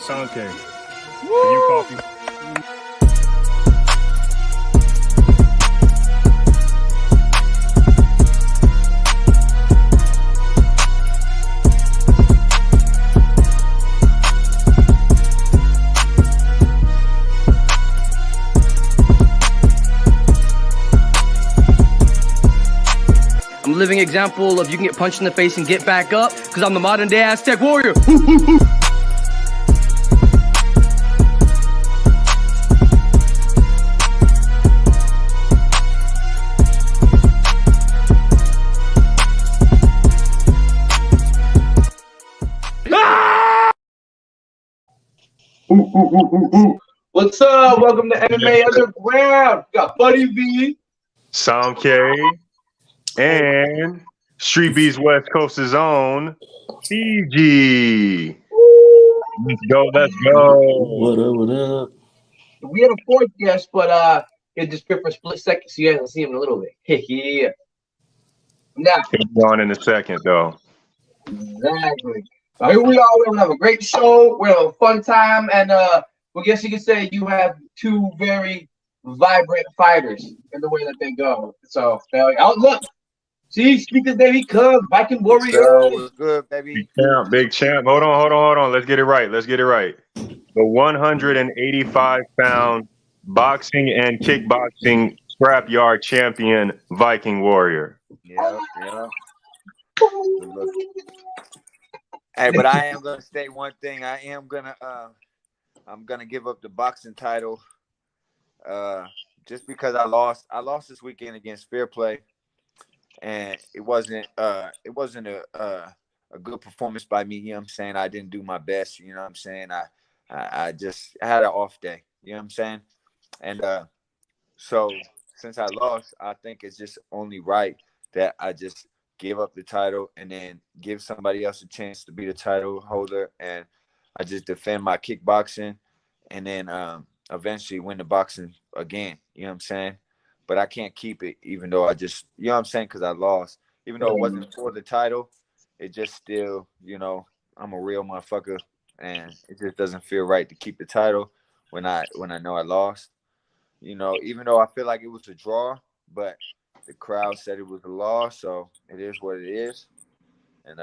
Sanke. For you, coffee. I'm a living example of you can get punched in the face and get back up, because I'm the modern day Aztec warrior. What's up? Welcome to MMA Underground. We got Buddy V, Sanke, and StreetBeefs West Coast's own Fiji. Let's go, let's go. What up, what up? We had a fourth guest, but he disappeared for a split second, so you guys will see him in a little bit. Yeah. Now, He'll be on in a second, though. exactly. So here we are. We're gonna have a great show. We're gonna have a fun time, and well, guess you could say you have two very vibrant fighters in the way that they go. So they're like, oh look, see, speakers there he comes, Viking warrior. What's good, baby? Big champ. Hold on. Let's get it right. The 185-pound boxing and kickboxing scrapyard champion Viking warrior. Yeah. Hey, but I am gonna state one thing. I'm gonna give up the boxing title, just because I lost. I lost this weekend against Fair Play, and it wasn't a good performance by me. You know what I'm saying? I didn't do my best. You know what I'm saying? I just had an off day. You know what I'm saying? And so since I lost, I think it's just only right that I just give up the title and then give somebody else a chance to be the title holder, and I just defend my kickboxing and then eventually win the boxing again. You know what I'm saying? But I can't keep it, even though I just, you know what I'm saying, because I lost. Even though it wasn't for the title, it just still, you know, I'm a real motherfucker, and it just doesn't feel right to keep the title when I know I lost. You know, even though I feel like it was a draw, but the crowd said it was a loss, so it is what it is. And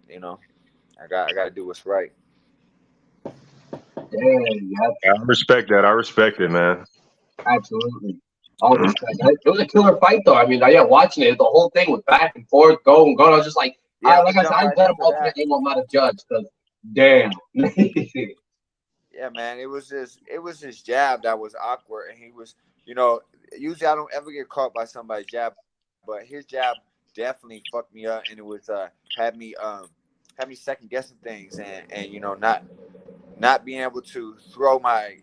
you know, I got to do what's right. Yeah, I respect that. I respect it, man. absolutely. All respect. It was a killer fight, though. I mean, yeah, watching it, the whole thing was back and forth, going. I was just like, like I said, I'm glad I'm ultimately not a judge, because damn. Yeah, man, it was his jab that was awkward, and he was, you know, usually I don't ever get caught by somebody's jab, but his jab definitely fucked me up, and it was had me second guessing things, and you know, not being able to throw my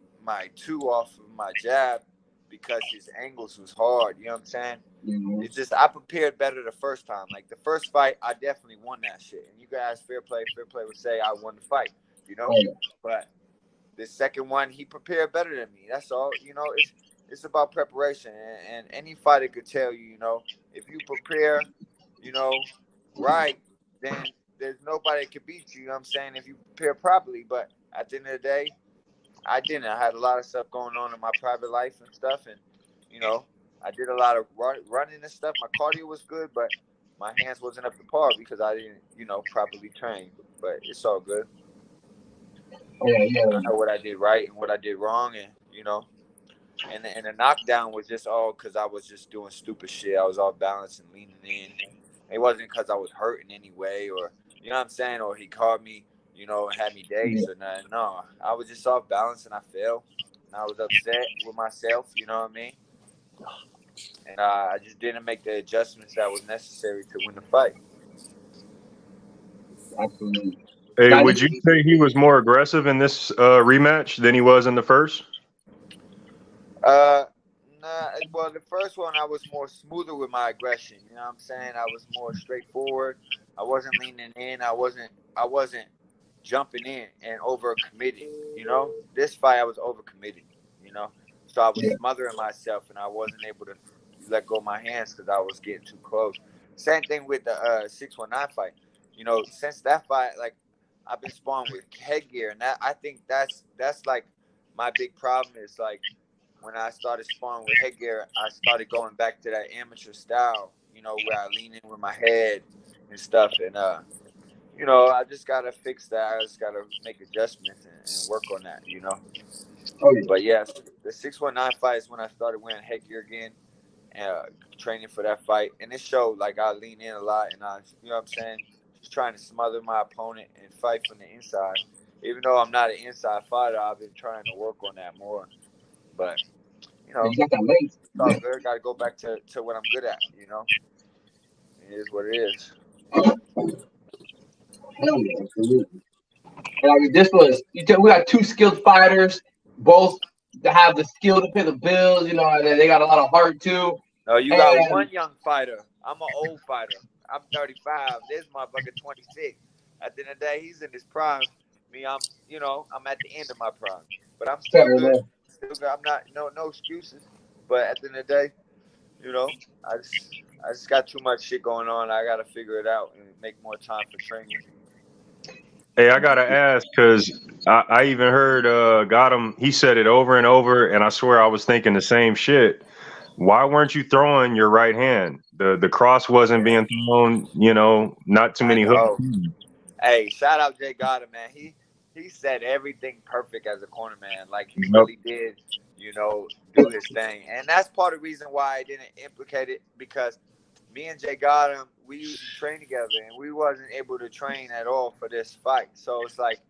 two off of my jab because his angles was hard. You know what I'm saying? Mm-hmm. It's just I prepared better the first time. Like the first fight, I definitely won that shit. And you guys, Fair Play would say I won the fight. You know, but the second one, he prepared better than me. That's all. You know, it's about preparation, and any fighter could tell you, you know, if you prepare, you know, right, then there's nobody that can beat you. You know what I'm saying? If you prepare properly. But at the end of the day, I didn't. I had a lot of stuff going on in my private life and stuff, and you know, I did a lot of running and stuff. My cardio was good, but my hands wasn't up to par because I didn't, you know, properly train. But it's all good. Yeah. I know what I did right and what I did wrong, and you know, and the knockdown was just all because I was just doing stupid shit. I was off balance and leaning in. It wasn't because I was hurt in any way, or you know what I'm saying, or he caught me, you know, had me dazed or nothing. No, I was just off balance and I fell. And I was upset with myself, you know what I mean? And I just didn't make the adjustments that was necessary to win the fight. Absolutely. Hey, would you say he was more aggressive in this rematch than he was in the first? Nah. Well, the first one I was more smoother with my aggression. You know what I'm saying? I was more straightforward. I wasn't leaning in. I wasn't jumping in and overcommitting. You know, this fight I was overcommitted. You know, so I was smothering myself and I wasn't able to let go of my hands because I was getting too close. Same thing with the 619 fight. You know, since that fight, like I've been sparring with headgear, and I think that's like my big problem is like when I started sparring with headgear, I started going back to that amateur style, where I lean in with my head and stuff, and I just gotta fix that. I just gotta make adjustments and work on that. Oh, yeah. But yeah, the 619 fight is when I started wearing headgear again, training for that fight, and it showed like I lean in a lot, and I, what I'm saying, just trying to smother my opponent and fight from the inside. Even though I'm not an inside fighter, I've been trying to work on that more. But You got that length. it's all good. Got to go back to what I'm good at. It is what it is. Hell yeah, absolutely. And I mean, this was we got two skilled fighters, both to have the skill to pay the bills. And they got a lot of heart too. No, you got one young fighter. I'm an old fighter. I'm 35. This motherfucker 26. At the end of the day, he's in his prime. Me, I'm at the end of my prime. But I'm still good. Still good. I'm not no excuses. But at the end of the day, I just got too much shit going on. I gotta figure it out and make more time for training. Hey, I gotta ask because I even heard got him. He said it over and over, and I swear I was thinking the same shit. Why weren't you throwing your right hand? The cross wasn't being thrown. Not too many hooks. Hey, shout out Jay Goddard, man. He said everything perfect as a corner, man. Like he Yep. really did, do his thing. And that's part of the reason why I didn't implicate it, because me and Jay Goddard, we used to train together, and we wasn't able to train at all for this fight. So it's like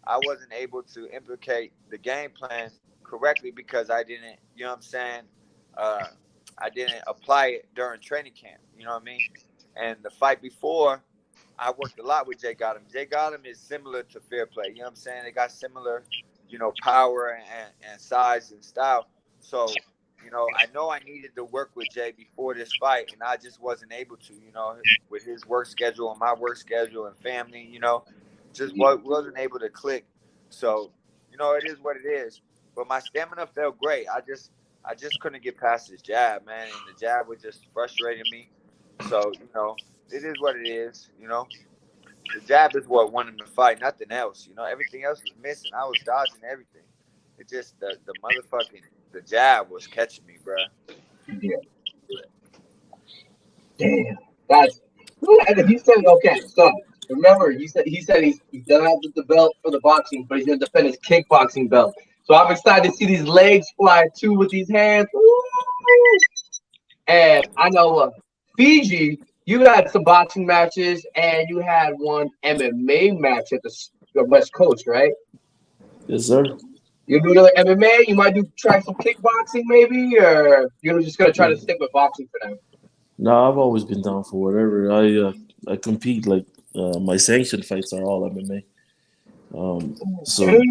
I wasn't able to implicate the game plan correctly because I didn't, I didn't apply it during training camp. You know what I mean? And the fight before, I worked a lot with Jay Goddard. Jay Goddard is similar to Fair Play. You know what I'm saying? They got similar, power and size and style. So, I know I needed to work with Jay before this fight, and I just wasn't able to, with his work schedule and my work schedule and family, just wasn't able to click. So, it is what it is. But my stamina felt great. I just couldn't get past his jab, man, and the jab was just frustrating me. So, it is what it is, The jab is what won him the fight, nothing else. Everything else was missing. I was dodging everything. It just the jab was catching me, bro. Yeah. Damn. That's. And he said, okay, so remember, he said he's done out with the belt for the boxing, but he's gonna defend his kickboxing belt. So I'm excited to see these legs fly too with these hands. Woo! And I know Fiji, you had some boxing matches, and you had one MMA match at the West Coast, right? Yes, sir. You do another MMA? You might try some kickboxing, maybe, or you're just gonna try to stick with boxing for now? No, I've always been down for whatever. I compete like my sanctioned fights are all MMA. So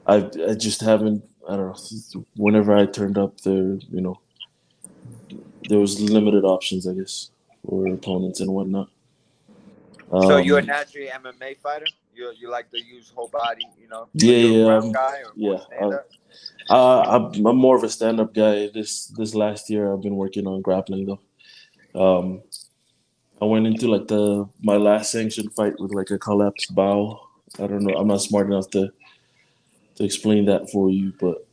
I just haven't. I don't know. Whenever I turned up there, there was limited options, I guess, for opponents and whatnot. So you're a naturally MMA fighter? You like to use whole body, Yeah. Guy or more stand-up? I'm more of a stand-up guy. This last year, I've been working on grappling though. I went into like my last sanctioned fight with like a collapsed bow. I don't know. I'm not smart enough to explain that for you, but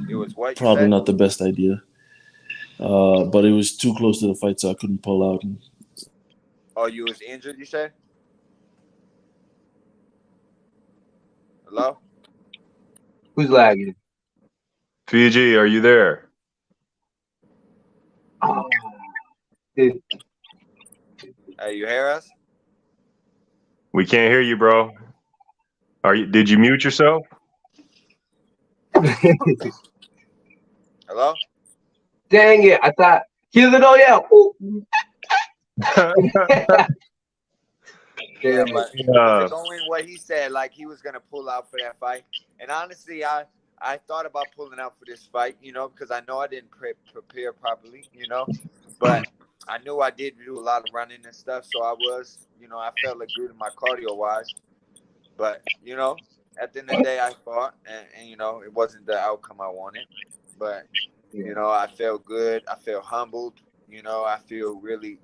it was what probably not the best idea. But it was too close to the fight, so I couldn't pull out. Oh, you was injured, you said? Hello? Who's lagging? Fiji, are you there? Hey, you hear us? We can't hear you, bro. Did you mute yourself? Hello? Dang it! I thought he doesn't know yet. Yeah, but to go in what he said, like he was gonna pull out for that fight, and honestly, I thought about pulling out for this fight, because I know I didn't prepare properly, but I knew I did do a lot of running and stuff, so I was, I felt like good in my cardio wise, but at the end of the day, I fought, and it wasn't the outcome I wanted, but I felt good, I felt humbled, I feel really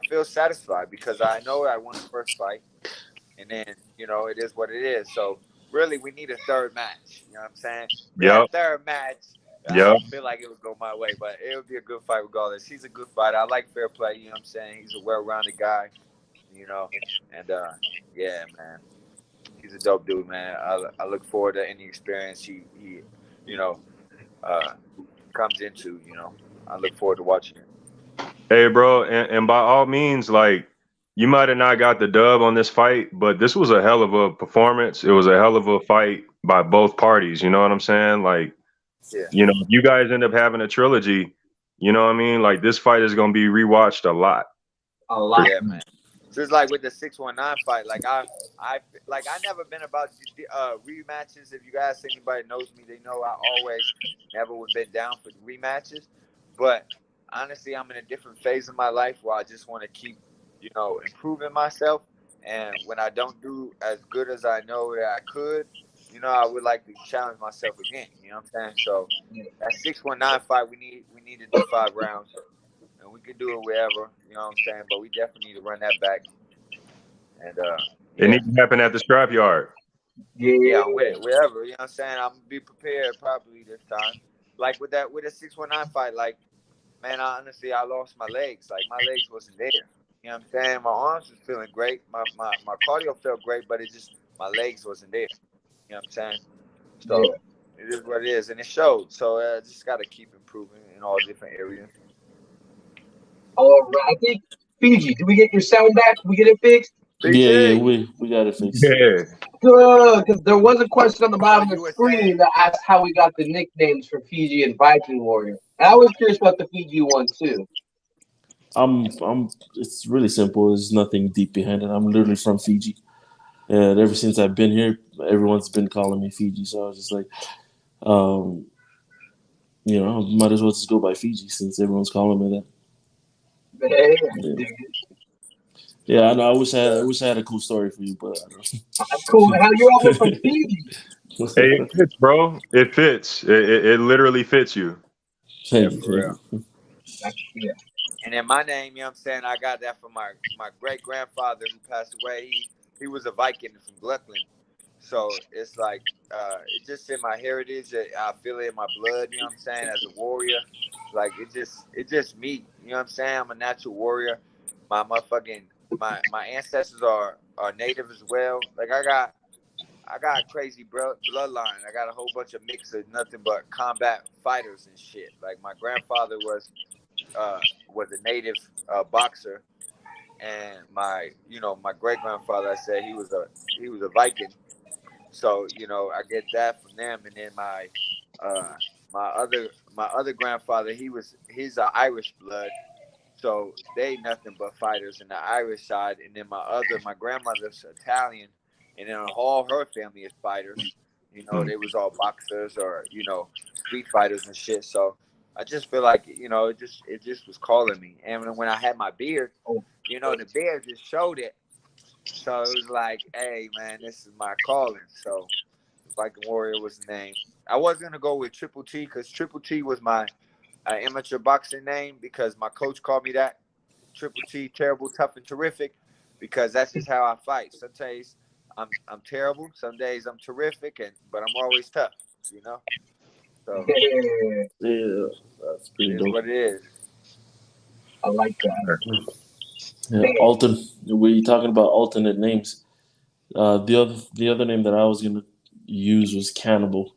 feel satisfied because I know I won the first fight, and then it is what it is. So really, we need a third match. You know what I'm saying? We had Yep. a third match. I Yep. don't feel like it would go my way, but it would be a good fight regardless. He's a good fighter. I like fair play. You know what I'm saying? He's a well-rounded guy. And yeah, man, he's a dope dude, man. I look forward to any experience he comes into. I look forward to watching it. Hey, bro, and by all means, like, you might have not got the dub on this fight, but this was a hell of a performance. It was a hell of a fight by both parties. You know what I'm saying? Like, Yeah. if you guys end up having a trilogy, you know what I mean? Like, this fight is gonna be rewatched a lot. A lot. Yeah, man. Just like with the 619 fight, like I never been about rematches. If you guys, anybody knows me, they know I always never would been down for rematches. But honestly, I'm in a different phase of my life where I just want to keep, improving myself. And when I don't do as good as I know that I could, I would like to challenge myself again. You know what I'm saying? So that 619 fight, we need to do 5 rounds. And we can do it wherever, you know what I'm saying? But we definitely need to run that back. And It needs to happen at the scrapyard. Yeah, I'm with it. Wherever, you know what I'm saying? I'm gonna be prepared probably this time. Like with a 619 fight, like, man, honestly I lost my legs. Like my legs wasn't there. You know what I'm saying? My arms was feeling great. My cardio felt great, but my legs wasn't there. You know what I'm saying? So it is what it is, and it showed. So I just gotta keep improving in all different areas. All right, I think Fiji. Did we get your sound back? Did we get it fixed? Yeah, we got it fixed. Yeah. Good, because there was a question on the bottom of the screen that asked how we got the nicknames for Fiji and Viking Warrior. And I was curious about the Fiji one too. It's really simple. There's nothing deep behind it. I'm literally from Fiji, and ever since I've been here, everyone's been calling me Fiji. So I was just like, might as well just go by Fiji since everyone's calling me that. Yeah, I know. I wish I had a cool story for you, but that's cool. How you're over from Fiji? Hey, it fits, bro. It fits. It literally fits you. Yeah, for real. Yeah. And then my name, you know what I'm saying? I got that from my great grandfather who passed away. He was a Viking from Gluckland. So it's like it's just in my heritage. I feel it in my blood, you know what I'm saying, as a warrior. Like it's just me. You know what I'm saying? I'm a natural warrior. My my ancestors are native as well. Like I got a crazy bloodline. I got a whole bunch of mix of nothing but combat fighters and shit. Like my grandfather was a native boxer, and my great grandfather, I said he was a Viking. So I get that from them, and then my other grandfather, he's an Irish blood. So they nothing but fighters in the Irish side, and then my grandmother's Italian, and then all her family is fighters. They was all boxers or street fighters and shit. So I just feel like it just was calling me. And when I had my beard, the beard just showed it. So it was like, hey man, this is my calling. So Viking Warrior was the name. I was gonna go with Triple T because Triple T was my amateur boxing name because my coach called me that. Triple T, terrible, tough, and terrific, because that's just how I fight. Some days I'm terrible, some days I'm terrific, but I'm always tough. So yeah, that's pretty dope. What it is. I like that. Yeah, Alton. We talking about alternate names. The other name that I was gonna use was Cannibal.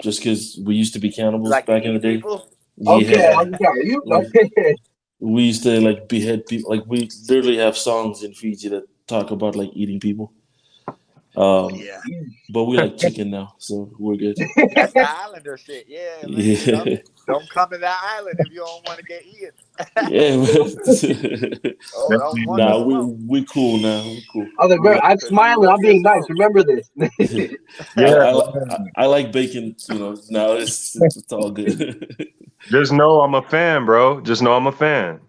Just because we used to be cannibals like back in the day. People? Okay, we used to like behead people. Like we literally have songs in Fiji that talk about like eating people. But we like chicken now, so we're good. That's the Islander shit, yeah. Man. Yeah. Don't come to that island if you don't want to get eaten. Yeah, man. We cool now. We cool. I'm smiling. I'm being nice. Remember this. Yeah, I like bacon. Now it's all good. Just know I'm a fan, bro. Just know I'm a fan.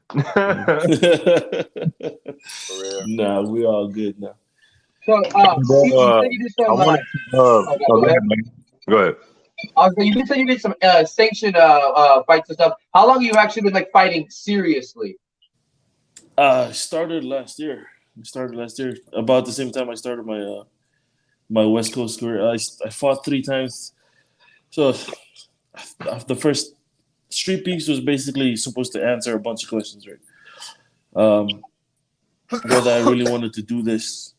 Nah, we're all good now. So, go ahead. You said you did some sanctioned fights and stuff. How long have you actually been like fighting seriously? Started last year. About the same time I started my West Coast career. I fought 3 times. So the first Street Beefs was basically supposed to answer a bunch of questions, right? Whether I really wanted to do this,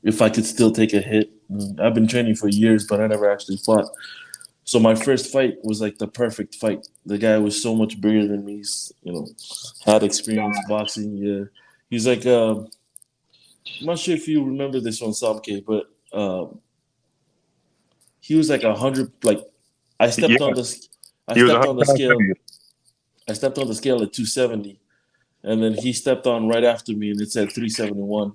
if I could still take a hit. I've been training for years, but I never actually fought. So my first fight was like the perfect fight. The guy was so much bigger than me. He's, had experience boxing. Yeah, he's like I'm not sure if you remember this one, Samke, but he was like 100. Like I stepped Yeah, on the I he was stepped 100 on the pounds scale. heavier. I stepped on the scale at 270, and then he stepped on right after me, and it said 371.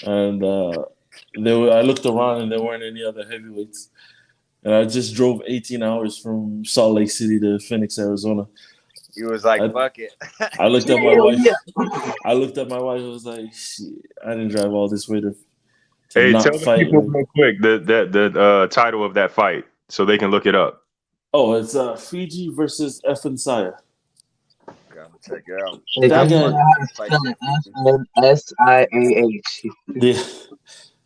And I looked around, and there weren't any other heavyweights. And I just drove 18 hours from Salt Lake City to Phoenix, Arizona. He was like, "Fuck it." I looked at my wife. I looked at my wife. I was like, "Shit, I didn't drive all this way to Hey, not tell the fight." people real quick the title of that fight so they can look it up. Oh, it's Fiji versus Saya. Gotta check it out. That guy, SIAH.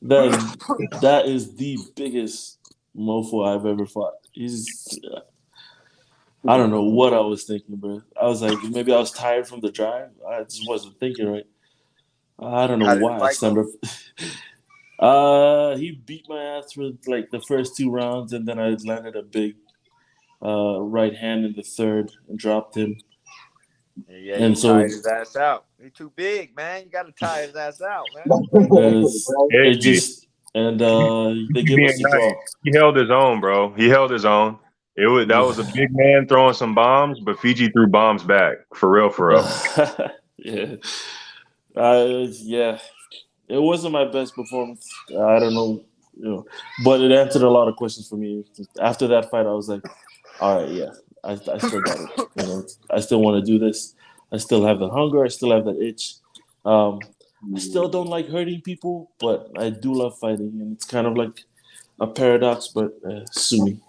That is the biggest mofo I've ever fought. He's I don't know what I was thinking, bro. I was like, maybe I was tired from the drive. I just wasn't thinking right. I don't know why I stand up. He beat my ass for like the first 2 rounds, and then I landed a big right hand in the third and dropped him. Yeah, and so tired his ass out. He's too big, man. You gotta tire his ass out, man. It just and they gave us the draw. He held his own, bro. He held his own. That was a big man throwing some bombs, but Fiji threw bombs back for real. Yeah, yeah. It wasn't my best performance. I don't know, but it answered a lot of questions for me. After that fight, I was like, all right, yeah, I still got it. I still want to do this. I still have the hunger. I still have that itch. I still don't like hurting people, but I do love fighting, and it's kind of like a paradox. But sue me,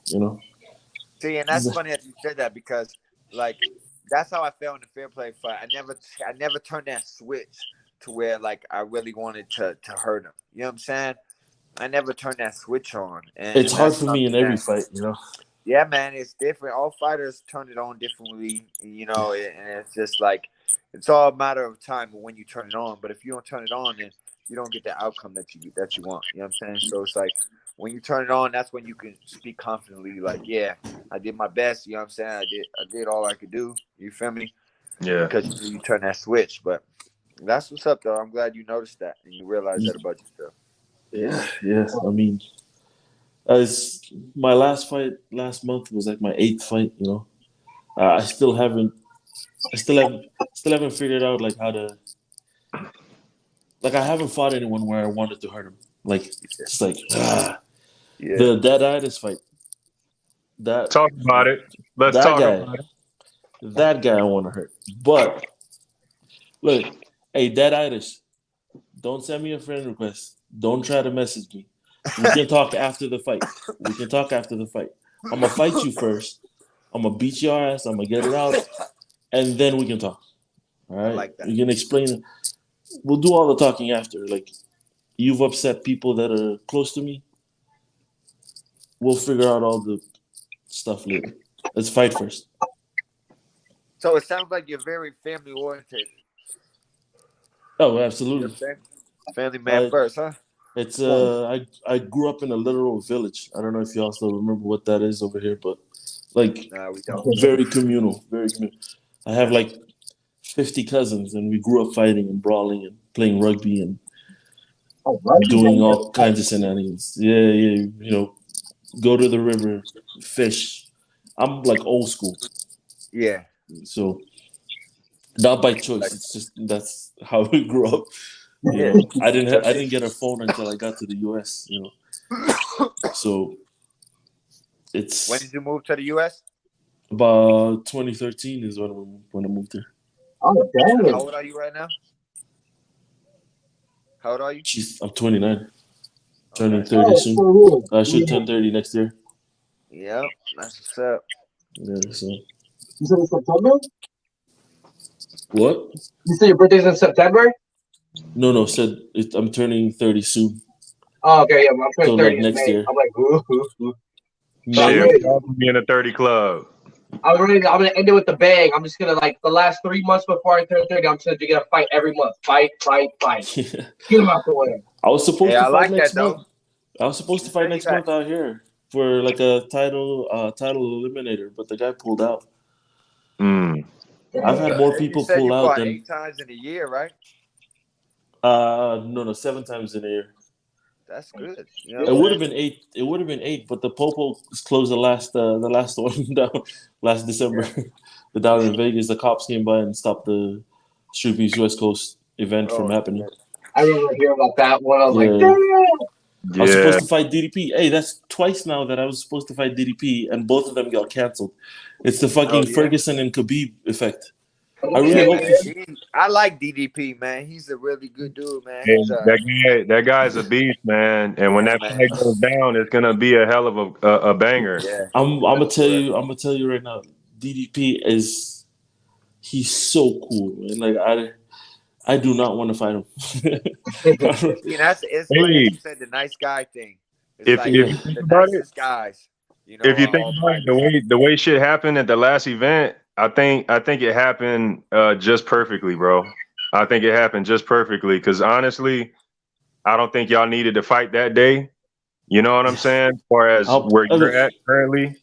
See, and that's funny that you said that because, like, that's how I felt in the fair play fight. I never turned that switch to where like I really wanted to hurt him. You know what I'm saying? I never turned that switch on. And it's hard for me in every fight, Yeah, man, it's different. All fighters turn it on differently, and it's just like it's all a matter of time when you turn it on. But if you don't turn it on, then you don't get the outcome that you want. You know what I'm saying? So it's like when you turn it on, that's when you can speak confidently, like, yeah, I did my best. You know what I'm saying? I did all I could do. You feel me? Yeah. Because you turn that switch. But that's what's up, though. I'm glad you noticed that and you realized that about yourself. Yeah. I mean, my last fight last month was like my 8th fight. I still haven't figured out like how to. Like I haven't fought anyone where I wanted to hurt him. Like it's like the Deaditis fight. Talk about it. Let's talk about it. That guy I want to hurt. But look, hey, Deaditis, don't send me a friend request. Don't try to message me. We can talk after the fight. I'm gonna fight you first. I'm gonna beat your ass. I'm gonna get it out, and then we can talk. All right, like that. We can explain it. We'll do all the talking after. Like, you've upset people that are close to me. We'll figure out all the stuff later. Let's fight first. So it sounds like you're very family oriented. Oh, absolutely. Family man first, huh? It's I grew up in a literal village. I don't know if y'all still remember what that is over here, but like we don't. Very communal. I have like 50 cousins, and we grew up fighting and brawling and playing rugby and doing all kinds of shenanigans. Yeah. Go to the river, fish. I'm like old school. Yeah. So not by choice. It's just that's how we grew up. I didn't get a phone until I got to the US. So it's. When did you move to the US? About 2013 is when I moved here. Oh, damn. How old are you right now? How old are you? I'm 29. Turning 30 soon. I should turn 30 next year. Yep, that's what's up. Yeah, so. You said it's September? What? You say your birthday's in September? No. I'm turning 30 soon. Oh, okay, yeah, I'm turning So 30 like in next May. year. I'm like, ooh. So I'm Shit, May. ready. we all gonna be in the 30 club. I'm gonna end it with the bang. I'm just gonna like the last 3 months before I turn 30. I'm just gonna get a fight every month. Fight. Get them out the way. I was supposed Yeah, to I fight like next that though. month. I was supposed to You fight said you next got. month out here for like a title eliminator, but the guy pulled out. Mm. I've had more You people said pull you out fought than 8 times in a year, right? no 7 times in a year. That's good. You know It what I'm would have saying? been 8. It would have been 8, but the Popo closed the last one down last December. Down in Vegas, the cops came by and stopped the StreetBeefs West Coast event from Oh, happening. I remember hearing about that one. I was like, Yeah. damn. I was Yeah. supposed to fight DDP. Hey, that's twice now that I was supposed to fight DDP, and both of them got canceled. It's the fucking oh yeah. Ferguson and Khabib effect. I Yeah, really hope. man. I like DDP, man. He's a really good dude, man. He's That guy's a beast, man. And when yeah, that man. fight goes down, it's gonna be a hell of a banger. Yeah. I'm gonna tell you. I'm gonna tell you right now. DDP is. He's so cool, man. Like I do not want to fight him. See, it's like Hey, you said, the nice guy thing. It's if like you Yeah. think the about it, nicest guys, if you are think all about it, fighters. the way shit happened at the last event, I think it happened just perfectly, bro. I think it happened just perfectly because honestly, I don't think y'all needed to fight that day. You know what I'm saying? As far as where Look, you're at currently,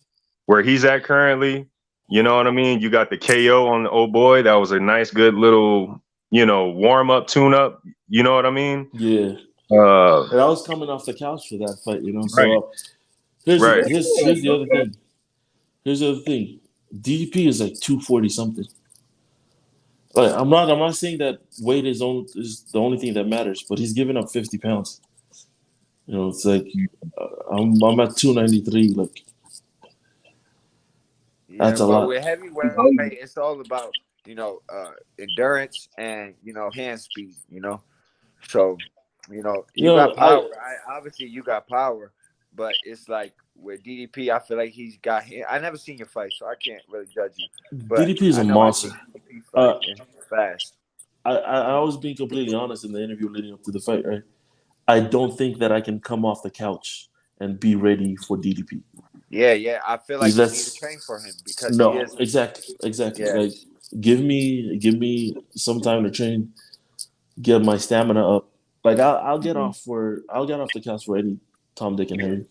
where he's at currently, you know what I mean? You got the KO on the old boy. That was a nice, good little, warm up, tune up. You know what I mean? yeah. Uh, And I was coming off the couch for that fight, you know. right, So here's right. here's the other thing. Here's the other thing. DDP is like 240 something. Like I'm not saying that weight is the only thing that matters, but he's giving up 50 pounds. You know, it's like I'm at 293. Like Yeah, that's a but lot. with heavyweight, it's all about endurance and hand speed. So You you got know, power. Obviously you got power, but it's like with DDP, I feel like he's got. I never seen your fight, so I can't really judge you. But DDP is I a know I monster. seen DDP fight and he's fast. I was being completely honest in the interview leading up to the fight, right? I don't think that I can come off the couch and be ready for DDP. Yeah. I feel like you need to train for him because he No, is. exactly. Yeah. Like give me some time to train, get my stamina up. Like I'll get off the couch for any Tom, Dick, and Harry.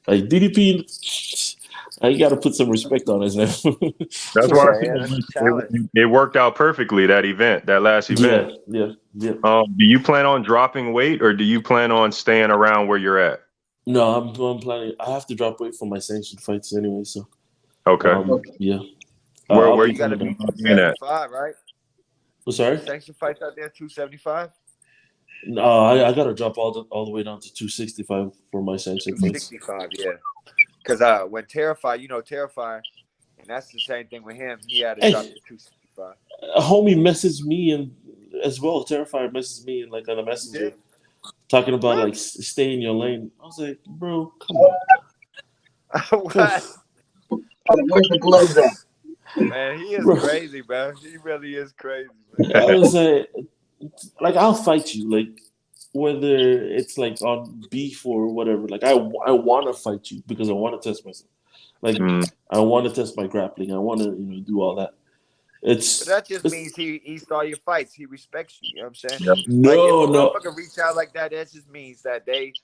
Like DDP, I got to put some respect on his name. That's why I Yeah, that's a challenge. said it worked out perfectly, that last event. Yeah. Do you plan on dropping weight or do you plan on staying around where you're at? No, I'm planning. I have to drop weight for my sanctioned fights anyway. So Okay. yeah. Where You got to be 275, right? Oh, sorry. Sanction fights out there 275. No, I gotta drop all the way down to 265 for my sanctioned fights. 265, yeah. Because when Terrifier, and that's the same thing with him. He had to drop to 265. A homie messaged me and as well. Terrifier messaged me and like on a messenger talking about like stay in your lane. I was like, bro, come on. What? Where's the gloves at? Man, he is crazy, man. He really is crazy, man. I was like, I'll fight you, like whether it's like on beef or whatever. Like I want to fight you because I want to test myself. Like I want to test my grappling. I want to do all that. But that just means he saw your fights. He respects you. You know what I'm saying? Yep. No, like, if a motherfucker reach out like that, that just means that they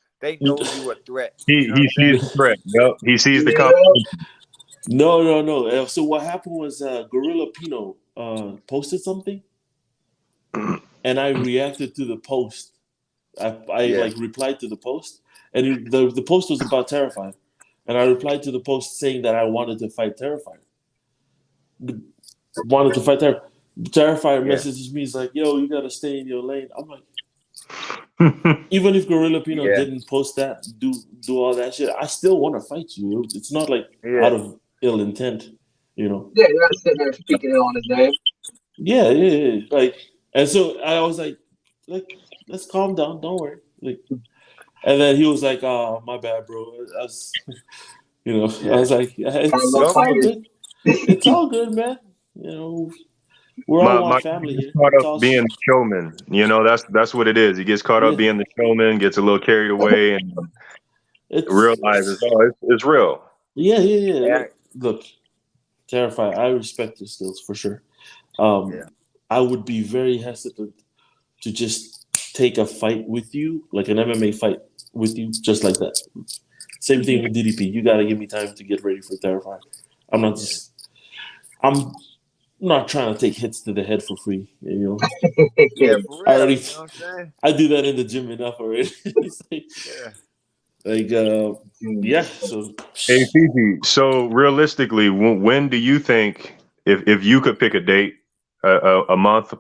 know you a threat. He sees the threat. Yep. He sees the competition. No. So what happened was Gorilla Pino posted something, and I reacted to the post. I like replied to the post, and the post was about Terrifier, and I replied to the post saying that I wanted to fight Terrifier. Terrifier messages me. He's like, "Yo, you gotta stay in your lane." I'm like, even if Gorilla Pino didn't post that, do all that shit, I still want to fight you. It's not like out of ill intent, Yeah, you're not sitting there speaking on his name. Yeah. Like, and so I was like, let's calm down. Don't worry. Like, and then he was like, "Oh, my bad, bro." I was like, "It's all good. It's all good, man. We're all one My family gets here. caught It's up all being the showman. You know, that's what it is. He gets caught up yeah. being the showman, gets a little carried away, and realizes, It's oh, it's real. yeah. Yeah, Look, terrified. I respect your skills for sure. yeah. I would be very hesitant to just take a fight with you, like an MMA fight with you, just like that. Same thing with DDP. You gotta give me time to get ready for Terrify. I'm not trying to take hits to the head for free. You know, Yeah, for I real. already, You know what I'm saying? I do that in the gym enough already. It's Yeah. like, yeah. So, Hey, Fiji. So realistically, when do you think, if you could pick a date, a month,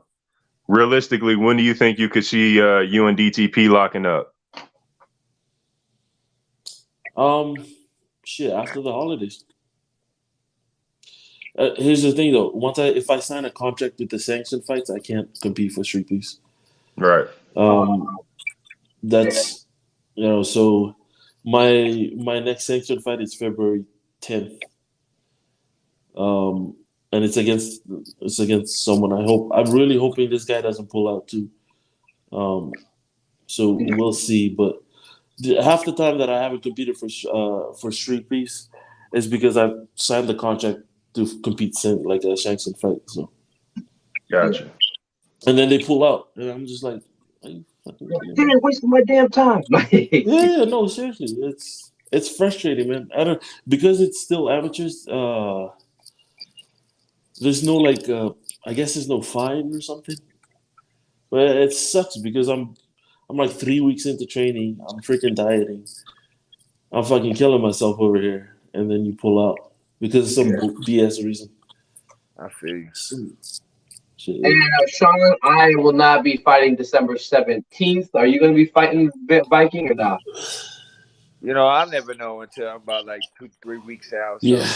realistically, when do you think you could see you and DTP locking up? shit. After the holidays. Here's the thing, though. If I sign a contract with the sanctioned fights, I can't compete for StreetBeefs. Right. That's So my next sanctioned fight is February 10th. And it's against someone. I'm really hoping this guy doesn't pull out too. So we'll see. But half the time that I haven't competed for StreetBeefs is because I've signed the contract to compete like a sanctioned fight. So. Gotcha. And then they pull out, and I'm just like, are you fucking kidding me? Damn, wasting my damn time. Yeah, no, seriously, it's frustrating, man. I don't because it's still amateurs. There's no I guess there's no fine or something. But it sucks because I'm like 3 weeks into training. I'm freaking dieting. I'm fucking killing myself over here, and then you pull out because of some BS reason. I feel you. Shit. And Sean, I will not be fighting December 17th. Are you going to be fighting Viking or not? You know, I'll never know until I'm about like 2-3 weeks out. So Yeah.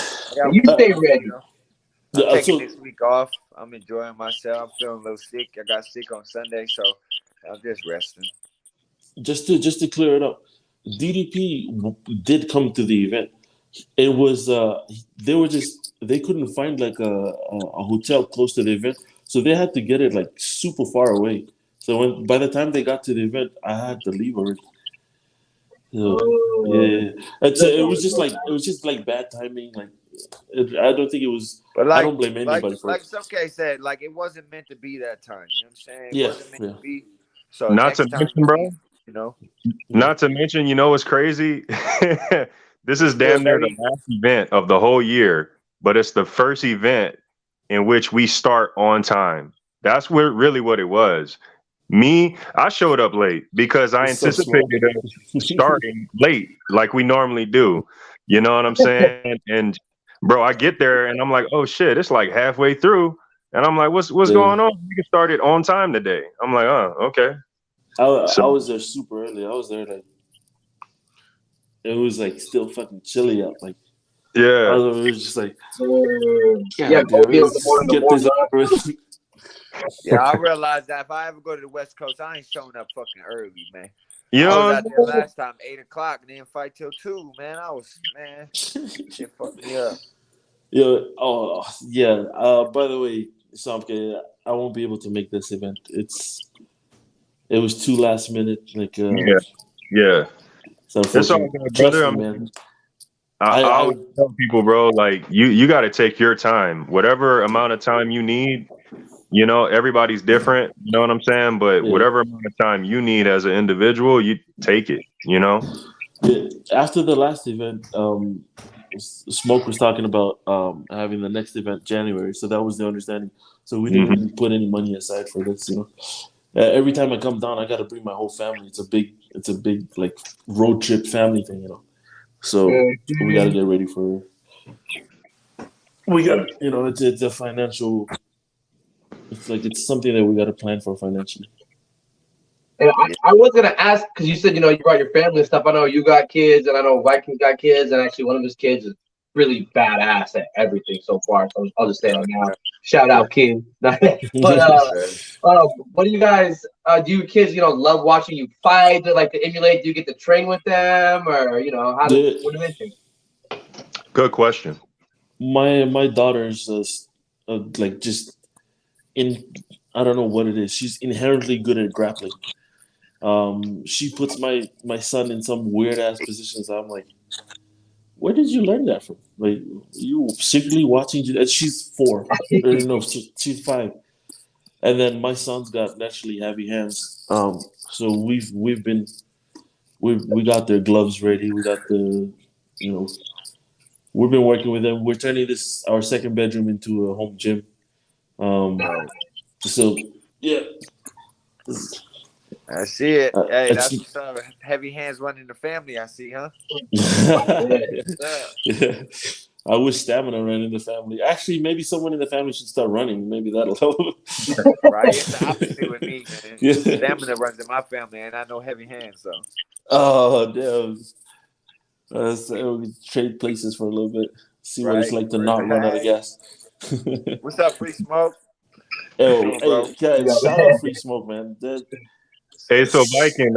You stay ready. I'm taking this week off. I'm enjoying myself. I'm feeling a little sick. I got sick on Sunday, so I'm just resting. Just to clear it up, DDP did come to the event. It was they couldn't find like a hotel close to the event, so they had to get it like super far away. So by the time they got to the event, I had to leave already. So, yeah, it was just like bad timing. Like I don't think it was. But I don't blame anybody for like it. some case said, like it wasn't meant to be that time. You know what I'm saying? It Yeah, wasn't meant yeah. to be. So Not to next time, mention, bro. you know. Not to mention, you know what's crazy? This is Still damn near the ready? last event of the whole year, but it's the first event in which we start on time. That's really what it was. Me, I showed up late because I It's so small. anticipated us starting late like we normally do. You know what I'm saying? And bro, I get there and I'm like, oh shit, it's like halfway through. And I'm like, what's Yeah. going on? We can start it on time today. I'm like, oh, okay. I So was there super early. I was there like it was like still fucking chilly out. Like yeah. it was just like Yeah, damn, let's get this over with. Yeah, I realized that if I ever go to the West Coast, I ain't showing up fucking early, man. You I know, was out there last time, 8:00, and didn't fight till 2. Man, it fucked me up. Yeah. By the way, Samke, I won't be able to make this event. It was too last minute. Like yeah. it's It's all unfortunate. good, Trust brother. me, man. I always tell people, bro, like you got to take your time, whatever amount of time you need. You know, everybody's different. You know what I'm saying? But Yeah. whatever amount of time you need as an individual, you take it. You know. Yeah. After the last event, Smoke was talking about having the next event January, so that was the understanding. So we didn't really put any money aside for this. You know, every time I come down, I got to bring my whole family. It's a big like road trip family thing. You know, so we got to get ready for. We got it's a financial. It's something that we got to plan for financially. And I was gonna ask because you said you brought your family and stuff. I know you got kids, and I know Vikings got kids, and actually one of his kids is really badass at everything so far. So I'll just say it now. Shout out, King. But what do you guys? Do your kids love watching you fight? Do they like to emulate? Do you get to train with them, or what do they think? Good question. My daughters like just I don't know what it is. She's inherently good at grappling. She puts my son in some weird ass positions. I'm like, where did you learn that from? Like, you secretly watching? And she's 4. Or no, she's 5. And then my son's got naturally heavy hands. So we got their gloves ready. We got you know, we've been working with them. We're turning our second bedroom into a home gym. So yeah, I see it. Hey, it's that's what's up. Heavy hands running the family. I see, huh? yeah. I wish stamina ran in the family. Actually, maybe someone in the family should start running. Maybe that'll help. Right? It's the opposite with me, man. Yeah. Stamina runs in my family, and I know heavy hands, so. Oh damn! So we trade places for a little bit. See what it's Right. like to not run out of gas. What's up, Free Smoke? Oh, Bro. hey, guys! Shout out Free Smoke, man. Hey, so Viking,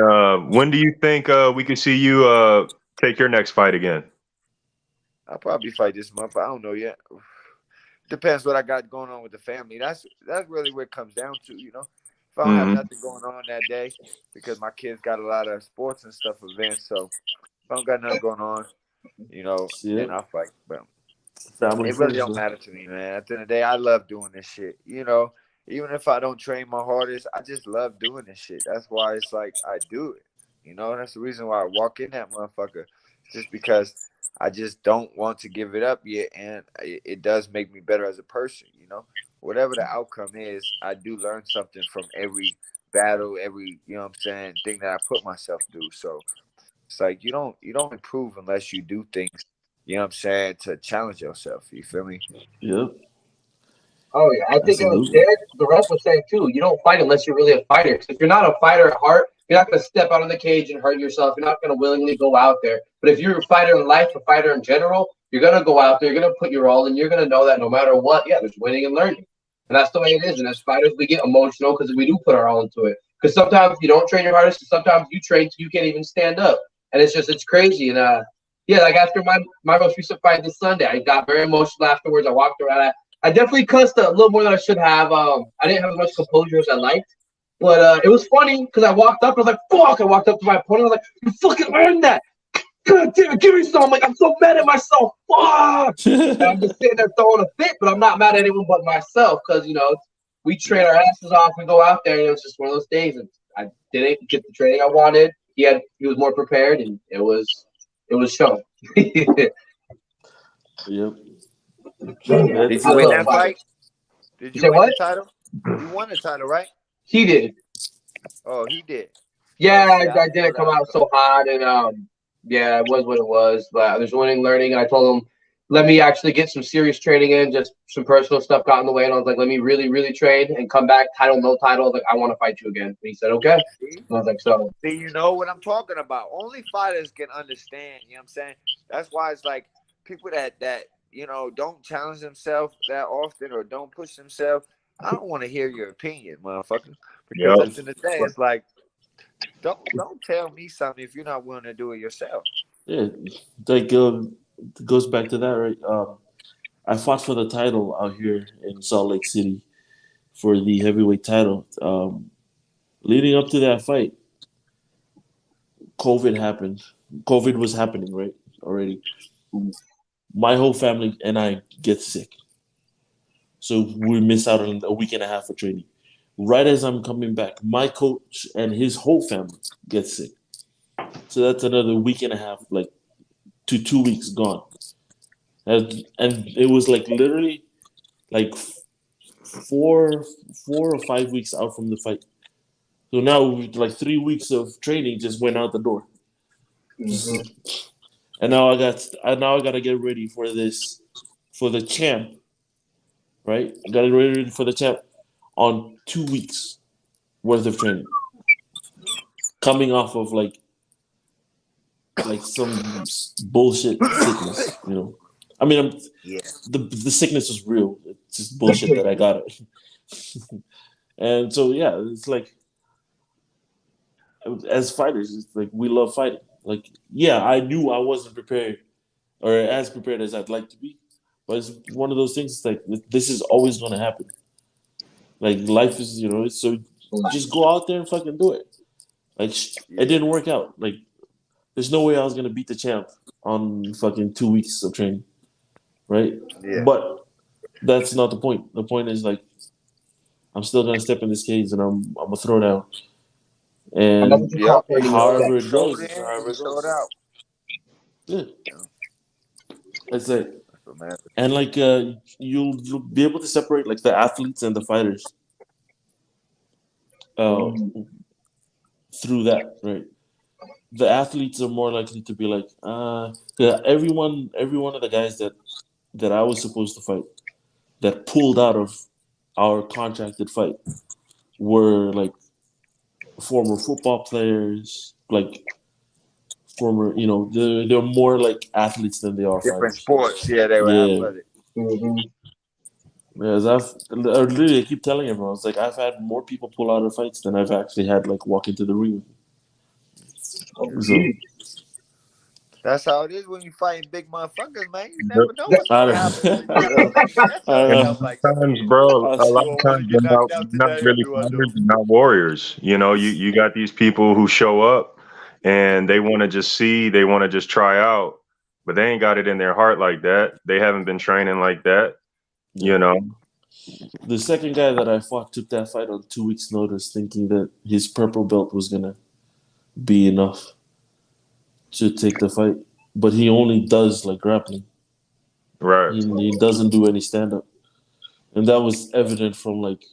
when do you think we could see you take your next fight again? I'll probably fight this month. I don't know yet. Depends what I got going on with the family. That's really what it comes down to, you know. If I don't have nothing going on that day, because my kids got a lot of sports and stuff events, so if I don't got nothing going on, you know, then I'll fight. But it really don't matter to me, man. At the end of the day, I love doing this shit. You know, even if I don't train my hardest, I just love doing this shit. That's why it's like I do it. You know, that's the reason why I walk in that motherfucker. Just because I just don't want to give it up yet, and it does make me better as a person, you know? Whatever the outcome is, I do learn something from every battle, every, you know what I'm saying, thing that I put myself through. So it's like you don't improve unless you do things, you know what I'm saying, to challenge yourself. You feel me? Yep. Oh yeah, I think it was the rest was saying too. You don't fight unless you're really a fighter. 'Cause if you're not a fighter at heart, you're not going to step out of the cage and hurt yourself. You're not going to willingly go out there. But if you're a fighter in life, a fighter in general, you're going to go out there. You're going to put your all in. You're going to know that no matter what, yeah, there's winning and learning, and that's the way it is. And as fighters, we get emotional because we do put our all into it. Because sometimes you don't train your hardest, and sometimes you train so you can't even stand up, and it's crazy. And yeah, like after my most recent fight this Sunday, I got very emotional afterwards. I walked around. I definitely cussed a little more than I should have. I didn't have as much composure as I liked. But it was funny because I walked up. I was like, fuck. I walked up to my opponent. I was like, you fucking earned that. God damn it, give me some. I'm like, I'm so mad at myself. Fuck. And I'm just sitting there throwing a fit, but I'm not mad at anyone but myself because, you know, we train our asses off. We go out there, and it was just one of those days. And I didn't get the training I wanted. He was more prepared, and it was shown. Yep. Did you win that fight? Did you win the title? You won the title, right? He did. Oh, he did. Yeah, I didn't come out so hot, and yeah, it was what it was. But there's winning, learning, and I told him, let me actually get some serious training in. Just some personal stuff got in the way, and I was like, let me really, really train and come back. Title, no title. Like, I want to fight you again. And he said, okay. And I was like, so. See, you know what I'm talking about. Only fighters can understand. You know what I'm saying? That's why it's like people that you know don't challenge themselves that often or don't push themselves. I don't want to hear your opinion, motherfucker. Because at the end of the day, it's like, don't tell me something if you're not willing to do it yourself. Yeah, like it goes back to that, right? I fought for the title out here in Salt Lake City for the heavyweight title. Leading up to that fight, COVID happened. COVID was happening, right? Already. My whole family and I get sick. So we miss out on a week and a half of training. Right as I'm coming back, my coach and his whole family get sick. So that's another week and a half, like to 2 weeks gone. And it was like literally like 4 or 5 weeks out from the fight. So now like 3 weeks of training just went out the door. Mm-hmm. And now I got to get ready for the champ, right? I got to get ready for the champ on 2 weeks worth of training, coming off of like some bullshit sickness, you know. I mean, the sickness is real. It's just bullshit that I got it. And so yeah, it's like as fighters, it's like we love fighting. Like, yeah, I knew I wasn't prepared or as prepared as I'd like to be, but it's one of those things. It's like this is always going to happen. Like life is, so just go out there and fucking do it. Like it didn't work out. Like there's no way I was gonna beat the champ on fucking 2 weeks of training, right? Yeah. But that's not the point. The point is like I'm still gonna step in this cage and I'm gonna throw it out. And that's And what you call for anymore. however it Throw goes, it is in however and it throw it goes. out. Yeah, Yeah. that's it. That's what matters. And like you'll be able to separate like the athletes and the fighters uh, through that, right? The athletes are more likely to be like, yeah, every one of the guys that I was supposed to fight that pulled out of our contracted fight were like former football players, like former, they're more like athletes than they are Different fighters. sports. Yeah, they were Yeah. athletic. Because I literally keep telling everyone, it's like I've had more people pull out of fights than I've actually had like walk into the ring. So That's how it is when you fighting big motherfuckers, man. You never know what's I gonna don't happen. know. I know. That's I how And it a know. sounds lot like. of times, bro, I a lot Do of I want to times get knocked out they're not today or really do I fighters, don't? they're not warriors. You got these people who show up and they want to just see, they want to just try out, but they ain't got it in their heart like that. They haven't been training like that, Yeah. you know. The second guy that I fought took that fight on 2 weeks' notice, thinking that his purple belt was gonna be enough to take the fight, but he only does like grappling. Right. He doesn't do any stand up, and that was evident from like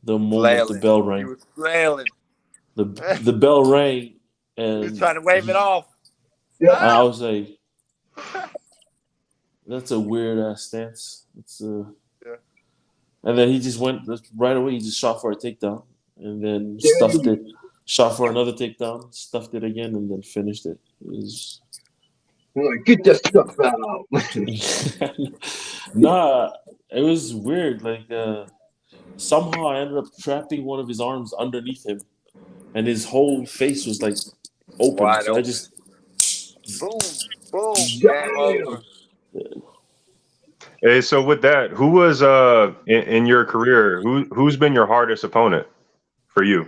the moment the Flailing. bell He rang. was flailing. The bell rang, He was and trying to wave it off. I Ah! was like, "That's a weird ass stance." Yeah. And then he just went right away. He just shot for a takedown, and then stuffed it. Shot for another takedown, stuffed it again, and then finished it. It was Get that stuff out. nah. It was weird. Like somehow I ended up trapping one of his arms underneath him, and his whole face was like open. Wide So I open. just Boom. Boom. Game Damn. over. Hey, so with that, who was in your career, who's been your hardest opponent for you?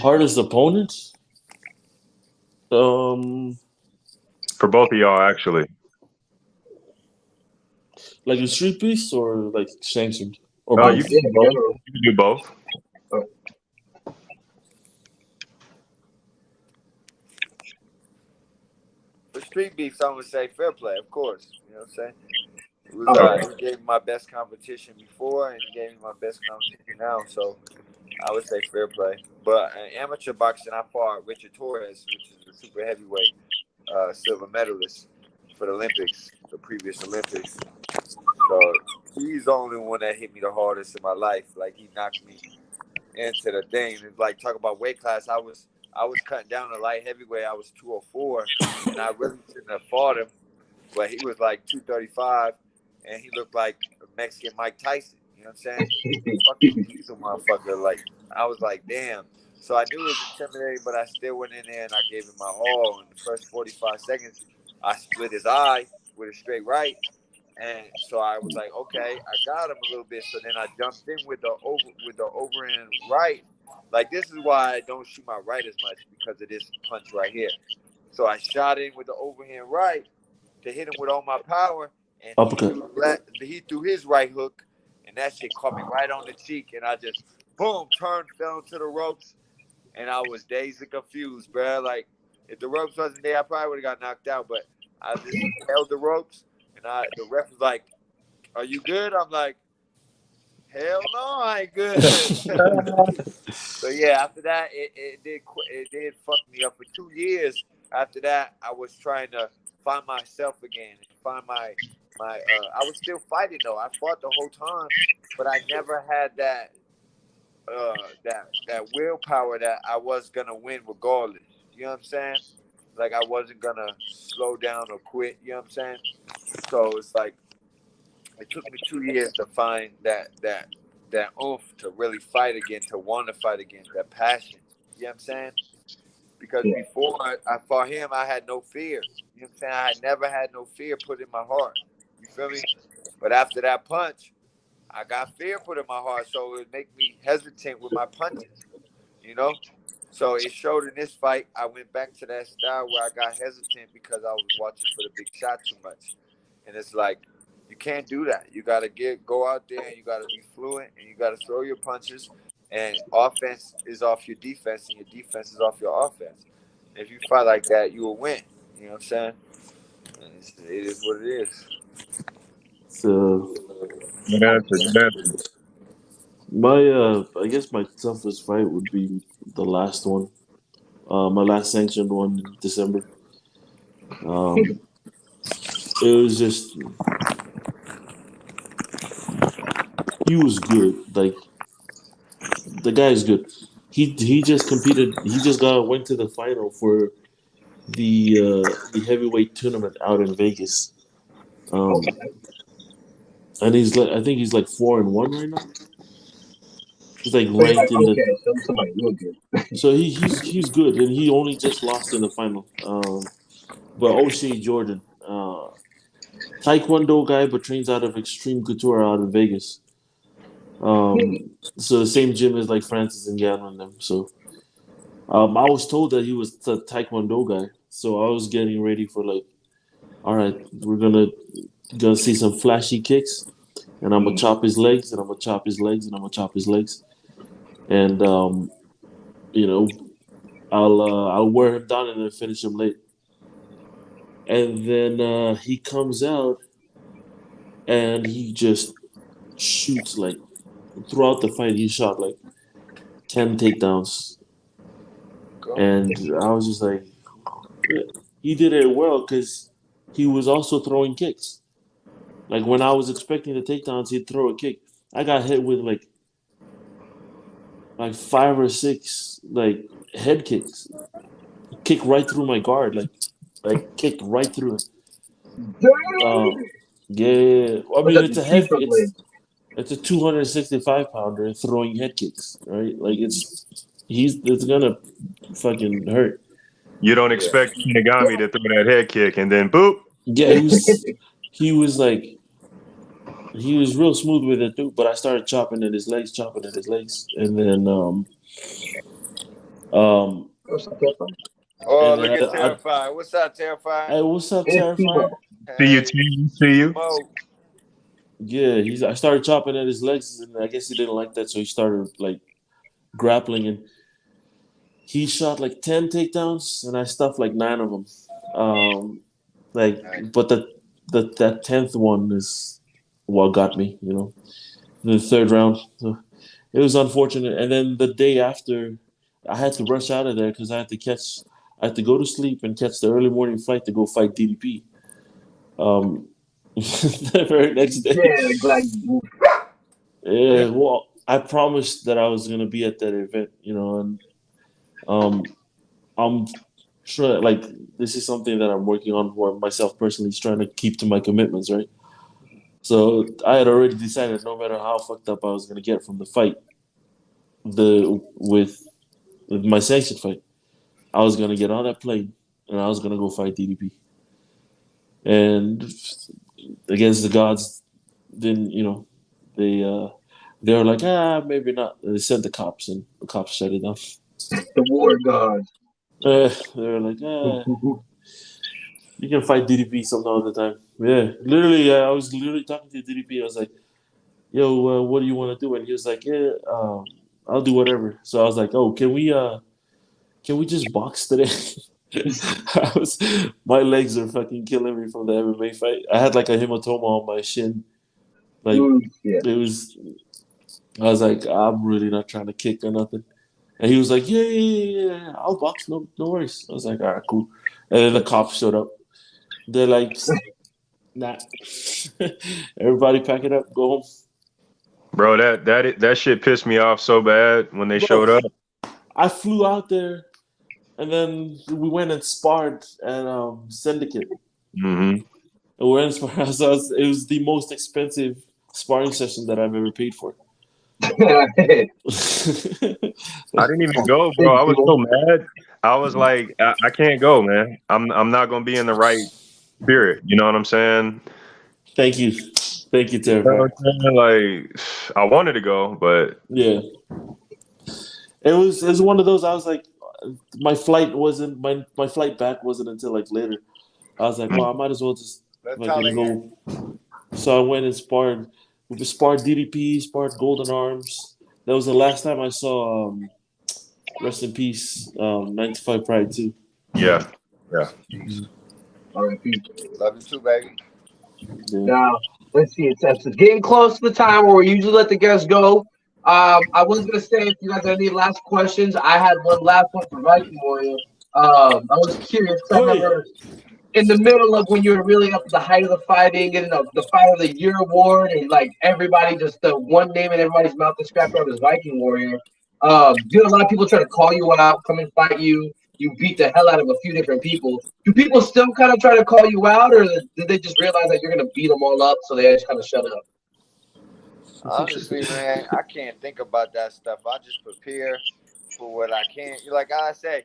hardest opponent. For both of y'all, actually. Like in street beefs or like sanctioned or You both. can do both. You can do both. For street beefs, I'm gonna say fair play, of course. You know what I'm saying? It was he gave me my best competition before, and he gave me my best competition now. So I would say fair play. But amateur boxing, I fought Richard Torres, which is the super heavyweight silver medalist for the Olympics, the previous Olympics. So he's the only one that hit me the hardest in my life. Like he knocked me into the thing. It's like talk about weight class. I was cutting down to light heavyweight. I was 204, and I really shouldn't have fought him. But he was like 235, and he looked like a Mexican Mike Tyson. You know what I'm saying? Fucking diesel motherfucker. Like I was like, damn. So I knew it was intimidating, but I still went in there and I gave it my all. In the first 45 seconds, I split his eye with a straight right. And so I was like, okay, I got him a little bit. So then I jumped in with the overhand right. Like this is why I don't shoot my right as much because of this punch right here. So I shot in with the overhand right to hit him with all my power, and Uppercut. he threw his right hook, and that shit caught me right on the cheek, and I just boom turned, fell into the ropes, and I was dazed and confused, bro. Like if the ropes wasn't there, I probably would have got knocked out, but I just held the ropes. And the ref was like, "Are you good?" I'm like, "Hell no, I ain't good." So yeah, after that, it did fuck me up for 2 years. After that, I was trying to find myself again, find my. I was still fighting though. I fought the whole time, but I never had that that willpower that I was gonna win regardless. You know what I'm saying? Like I wasn't gonna slow down or quit. You know what I'm saying? So it's like it took me 2 years to find that oomph to really fight again, to want to fight again, that passion. You know what I'm saying? because before I fought him, I had no fear. You know what I'm saying? I had never had no fear put in my heart. You feel me? But after that punch, I got fear put in my heart, so it would make me hesitant with my punches, you know? So it showed in this fight, I went back to that style where I got hesitant because I was watching for the big shot too much. And it's like, you can't do that. You got to go out there and you got to be fluent and you got to throw your punches. And offense is off your defense and your defense is off your offense. If you fight like that, you will win. You know what I'm saying? And it is what it is. So my I guess my toughest fight would be the last one. My last sanctioned one in December. It was just he was good. Like the guy is good. He just competed. He just went to the final for the heavyweight tournament out in Vegas. And he's like, I think he's like 4-1 right now. He's like ranked in the. Somebody real good. So he's good, and he only just lost in the final. But O'Shea Jordan, Taekwondo guy, but trains out of Extreme Couture out in Vegas. So the same gym as like Francis and Gavin and them. So I was told that he was the Taekwondo guy. So I was getting ready for like, all right, we're gonna see some flashy kicks, and I'm gonna chop his legs, and I'm gonna chop his legs, and I'm gonna chop his legs, and you know, I'll wear him down and then finish him late. And then he comes out, and he just shoots like throughout the fight. He shot like 10 takedowns, and I was just like, he did it well because he was also throwing kicks. Like when I was expecting the takedowns, he'd throw a kick. I got hit with like 5 or 6 like head kicks. Kick right through my guard, like kicked right through it. Yeah. I mean, it's a heavy. It's a 265 pounder throwing head kicks, right? Like it's gonna fucking hurt. You don't expect Shinigami to throw that head kick and then boop. Yeah, he was real smooth with it too. But I started chopping at his legs, and then Oh, look at Terrified. What's up, Terrified? Hey, what's up, Terrified? See you. Yeah, I started chopping at his legs, and I guess he didn't like that, so he started like grappling, and he shot like 10 takedowns, and I stuffed like 9 of them. But that 10th one is what got me, you know, the 3rd round. So it was unfortunate, and then the day after, I had to rush out of there because I had to go to sleep and catch the early morning flight to go fight DDP. The very next day. Yeah, well, I promised that I was gonna be at that event, you know, and I'm sure like this is something that I'm working on for myself personally, trying to keep to my commitments, right? So I had already decided no matter how fucked up I was gonna get from the fight, with my sanctioned fight, I was gonna get on that plane and I was gonna go fight DDP. And against the gods, then you know they were like, maybe not. They sent the cops, and the cops shut it down. The war gods. They were like, you can fight DDP some other time. Yeah, literally, I was literally talking to DDP. I was like, yo, what do you want to do? And he was like, yeah, I'll do whatever. So I was like, oh, can we just box today? My legs are fucking killing me from the MMA fight. I had like a hematoma on my shin. Like it was. I was like, I'm really not trying to kick or nothing. And he was like, yeah, I'll box. No worries. I was like, all right, cool. And then the cops showed up. They're like, nah. Everybody pack it up, go home. Bro, that shit pissed me off so bad when they showed up. I flew out there, and then we went and sparred at Syndicate. Mm-hmm. And we're in sparring. So it was the most expensive sparring session that I've ever paid for. I didn't even go, bro. I was so mad. I was like, I can't go, man. I'm not gonna be in the right spirit. You know what I'm saying? Thank you, You know what Terrifier. I'm saying? Like, I wanted to go, but Yeah, it was one of those. I was like, my flight back wasn't until like later. I was like, well, I might as well just Let's fucking go. So I went and sparred. We sparred DDP, sparred Golden Arms. That was the last time I saw. Rest in peace, 95 Pride too. yeah, yeah. All right, peace. Love you too, baby. Yeah. Now, let's see. It's getting close to the time where we usually let the guests go. I was gonna say if you guys have any last questions, I had one last one for Viking Warrior. I was curious. I Hey, remember in the middle of when you were really up at the height of the fighting, getting the Fight of the Year award, and like everybody, just the one name in everybody's mouth, the scrapyard was Viking Warrior. Did a lot of people try to call you out, come and fight you? You beat the hell out of a few different people. Do people still kind of try to call you out, or did they just realize that you're gonna beat them all up, so they just kind of shut up? Honestly, man, I can't think about that stuff. I just prepare for what I can. Like I say,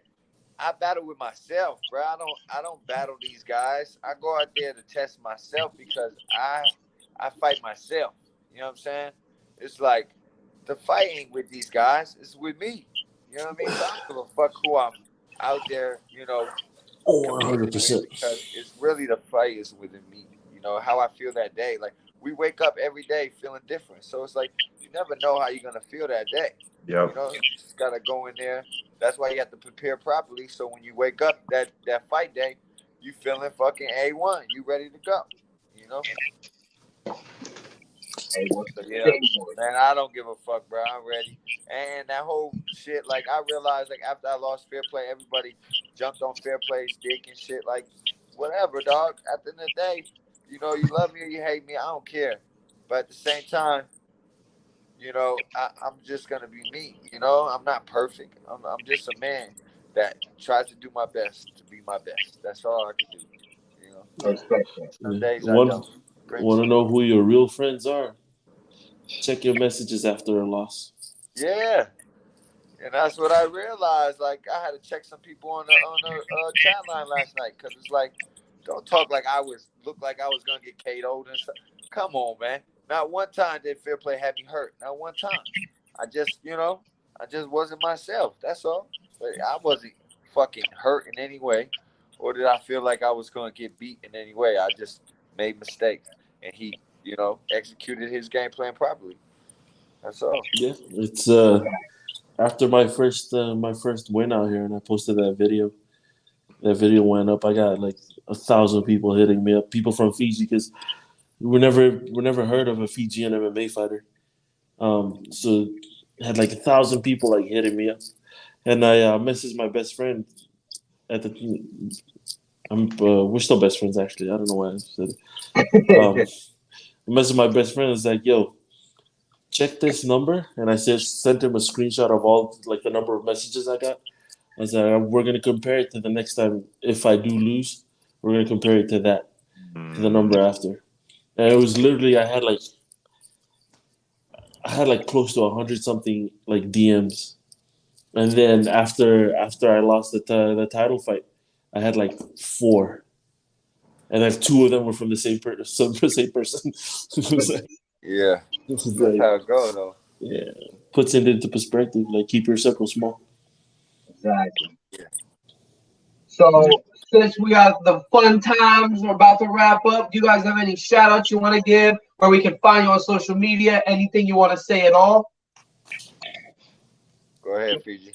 I battle with myself, bro. I don't battle these guys. I go out there to test myself because I fight myself. You know what I'm saying? It's like the fight ain't with these guys. It's with me. You know what I mean? So I don't give a fuck who I'm out there, competing 100%. with, because it's really the fight is within me. You know, how I feel that day. Like, we wake up every day feeling different. So it's like you never know how you're gonna feel that day. Yep. You know, you just gotta go in there. That's why you have to prepare properly. So when you wake up that fight day, you feeling fucking A1. You ready to go. You know? Hey, what's the Yeah, thing? man, I don't give a fuck, bro. I'm ready. And that whole shit, like, I realized, like, after I lost Fair Play, everybody jumped on Fair Play's dick and shit. Like, whatever, dog. At the end of the day, you love me or you hate me, I don't care. But at the same time, I'm just gonna be me. I'm not perfect. I'm just a man that tries to do my best to be my best. That's all I can do. I respect that. Some days I Want don't. to know who your real friends are? Check your messages after a loss. Yeah, and that's what I realized. Like, I had to check some people on the chat line last night, because it's like, don't talk like look like I was gonna get KO'd and stuff. Come on, man. Not one time did Fair Play have me hurt. Not one time. I just wasn't myself. That's all. But I wasn't fucking hurt in any way, or did I feel like I was gonna get beat in any way. I just made mistakes, and he, executed his game plan properly. That's all. Yeah, it's after my first win out here, and I posted that video. That video went up. I got like 1,000 people hitting me up. People from Fiji, because we never heard of a Fijian MMA fighter. So had like 1,000 people like hitting me up, and I messaged my best friend at the. We're still best friends actually. I don't know why I said it. I messaged my best friend. It's like, yo, check this number, and I sent him a screenshot of all like the number of messages I got. I was like, we're gonna compare it to the next time if I do lose. We're gonna compare it to that, to the number after. And it was literally I had like close to 100 something like DMs, and then after I lost the title fight, I had like 4, and then 2 of them were from the same person. Yeah, That's that's how it goes, though. Yeah, puts it into perspective. Like, keep your circle small. Exactly. So since we got the fun times, we're about to wrap up. Do you guys have any shout outs you want to give, where we can find you on social media? Anything you want to say at all? Go ahead, Fiji.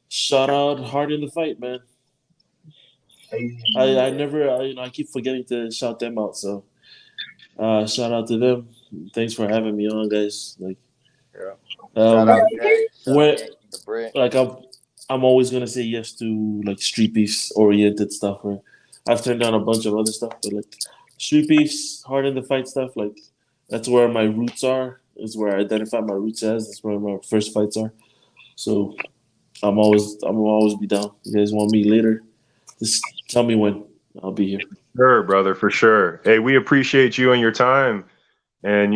Shout out Hard in the Fight, man. I keep forgetting to shout them out. So shout out to them. Thanks for having me on, guys. Like, Shout out Jay. Shout out the bread. Like, I'm always gonna say yes to like Street Beefs oriented stuff. Or I've turned down a bunch of other stuff, but like Street Beefs, Hard in the Fight stuff, like that's where my roots are. Is where I identify my roots as. That's where my first fights are. So I'm always be down. You guys want me later? Just tell me when. I'll be here. Sure, brother, for sure. Hey, we appreciate you and your time, and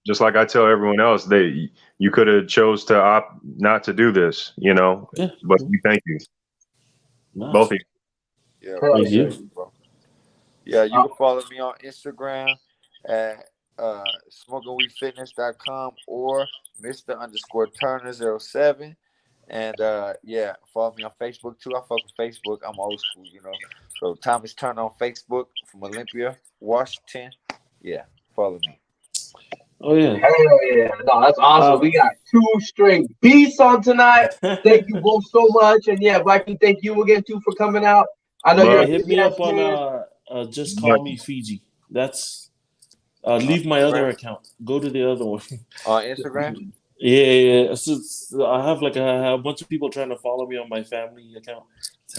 just like I tell everyone else, you could have chose to opt not to do this, you know. Yeah. But we thank you, Nice. both of you. Yeah, Thank appreciate you. you, bro. Yeah, you can follow me on Instagram at smokingweedfitness.com or Mr_Turner07. And yeah, follow me on Facebook too. I fuck with Facebook. I'm old school, you know. So Thomas Turner on Facebook from Olympia, Washington. Yeah, follow me. Oh yeah. Hell yeah. No, that's awesome. We got 2 straight beasts on tonight. Thank you both so much. And yeah, Viking, thank you again too for coming out. I know you're Hit me up man. on just call me Fiji. That's leave my other account. Go to the other one. On Instagram? Yeah. So I have like a bunch of people trying to follow me on my family account.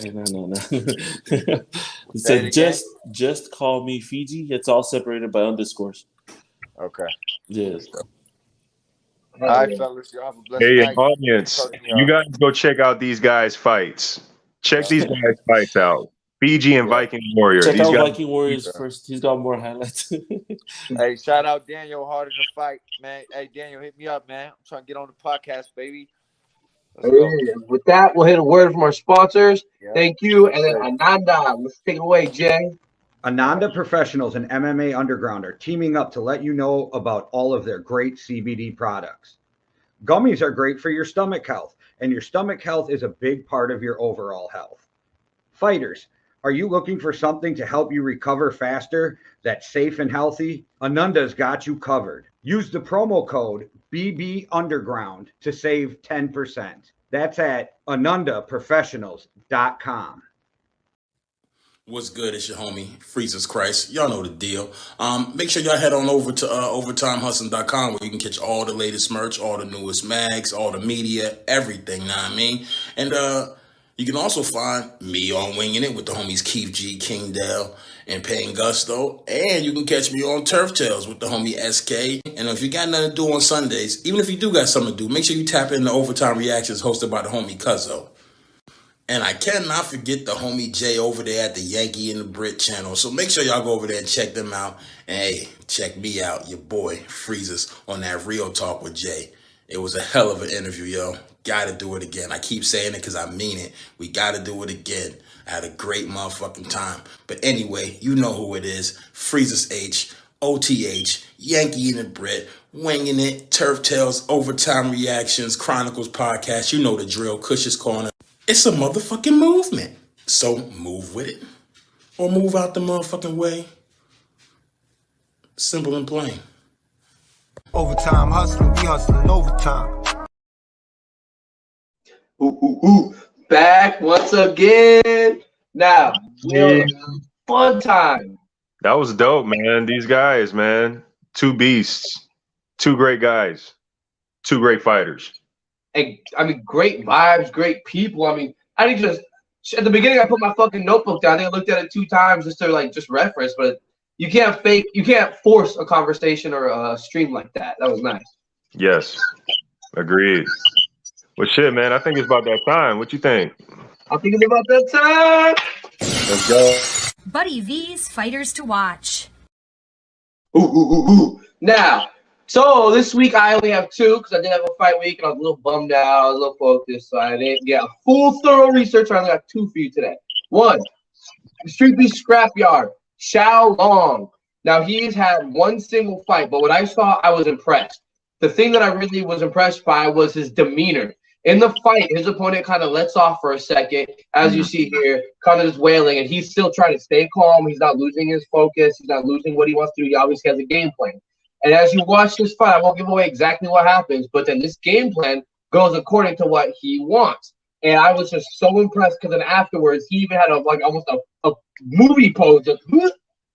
No. It said just call me Fiji. It's all separated by underscores. Okay. Yes. All right, fellas. Y'all have a blessed Hey, night. audience, you guys go check out these guys' fights. Check these guys' fights out. Fiji and Viking Warrior. Check these out guys, Viking Warriors first. He's got more highlights. Hey, shout out Daniel, hard in the fight, man. Hey, Daniel, hit me up, man. I'm trying to get on the podcast, baby. Let's go. With that, we'll hit a word from our sponsors. Yeah. Thank you. And then Ananda, let's take it away, Jay. Ananda Professionals and MMA Underground are teaming up to let you know about all of their great CBD products. Gummies are great for your stomach health, and your stomach health is a big part of your overall health. Fighters, are you looking for something to help you recover faster that's safe and healthy? Ananda's got you covered. Use the promo code BB Underground to save 10%. That's at AnandaProfessionals.com. What's good? It's your homie, Freezers Christ. Y'all know the deal. Make sure y'all head on over to overtimehustling.com where you can catch all the latest merch, all the newest mags, all the media, everything, know what I mean? And you can also find me on Winging It with the homies Keith G, King Dale, and Payne Gusto. And you can catch me on Turf Tales with the homie SK. And if you got nothing to do on Sundays, even if you do got something to do, make sure you tap into Overtime Reactions hosted by the homie Cuzzo. And I cannot forget the homie Jay over there at the Yankee and the Brit channel. So make sure y'all go over there and check them out. And hey, check me out, your boy Freezers, on that Real Talk with Jay. It was a hell of an interview, yo. Gotta do it again. I keep saying it because I mean it. We gotta do it again. I had a great motherfucking time. But anyway, you know who it is. Freezers H, OTH, Yankee and the Brit, Winging It, Turf Tales, Overtime Reactions, Chronicles Podcast. You know the drill, Cush's Corner. It's a motherfucking movement. So move with it. Or move out the motherfucking way. Simple and plain. Overtime hustling, we hustling overtime. Back once again. Now, fun time. that was dope, man. These guys, man. 2 beasts. 2 great guys. 2 great fighters. And, I mean, great vibes, great people. I mean, I didn't just at the beginning I put my fucking notebook down. I think I looked at it 2 times just to just reference, but you can't force a conversation or a stream like that. That was nice. Yes. Agreed. Well, shit, man. I think it's about that time. What you think? I'm thinking about that time. Let's go. Buddy V's Fighters to Watch. Now, so this week I only have 2 because I did have a fight week and I was a little bummed out, a little focused, so I didn't get a full thorough research. I only got 2 for you today. 1, StreetBeefs Scrapyard, Xiao Long. Now he's had 1 single fight, but when I saw, I was impressed. The thing that I really was impressed by was his demeanor. In the fight, his opponent kind of lets off for a second, as you see here, kind of just wailing, and he's still trying to stay calm. He's not losing his focus. He's not losing what he wants to do. He obviously has a game plan. And as you watch this fight, I won't give away exactly what happens, but then this game plan goes according to what he wants. And I was just so impressed because then afterwards, he even had almost a movie pose. Just,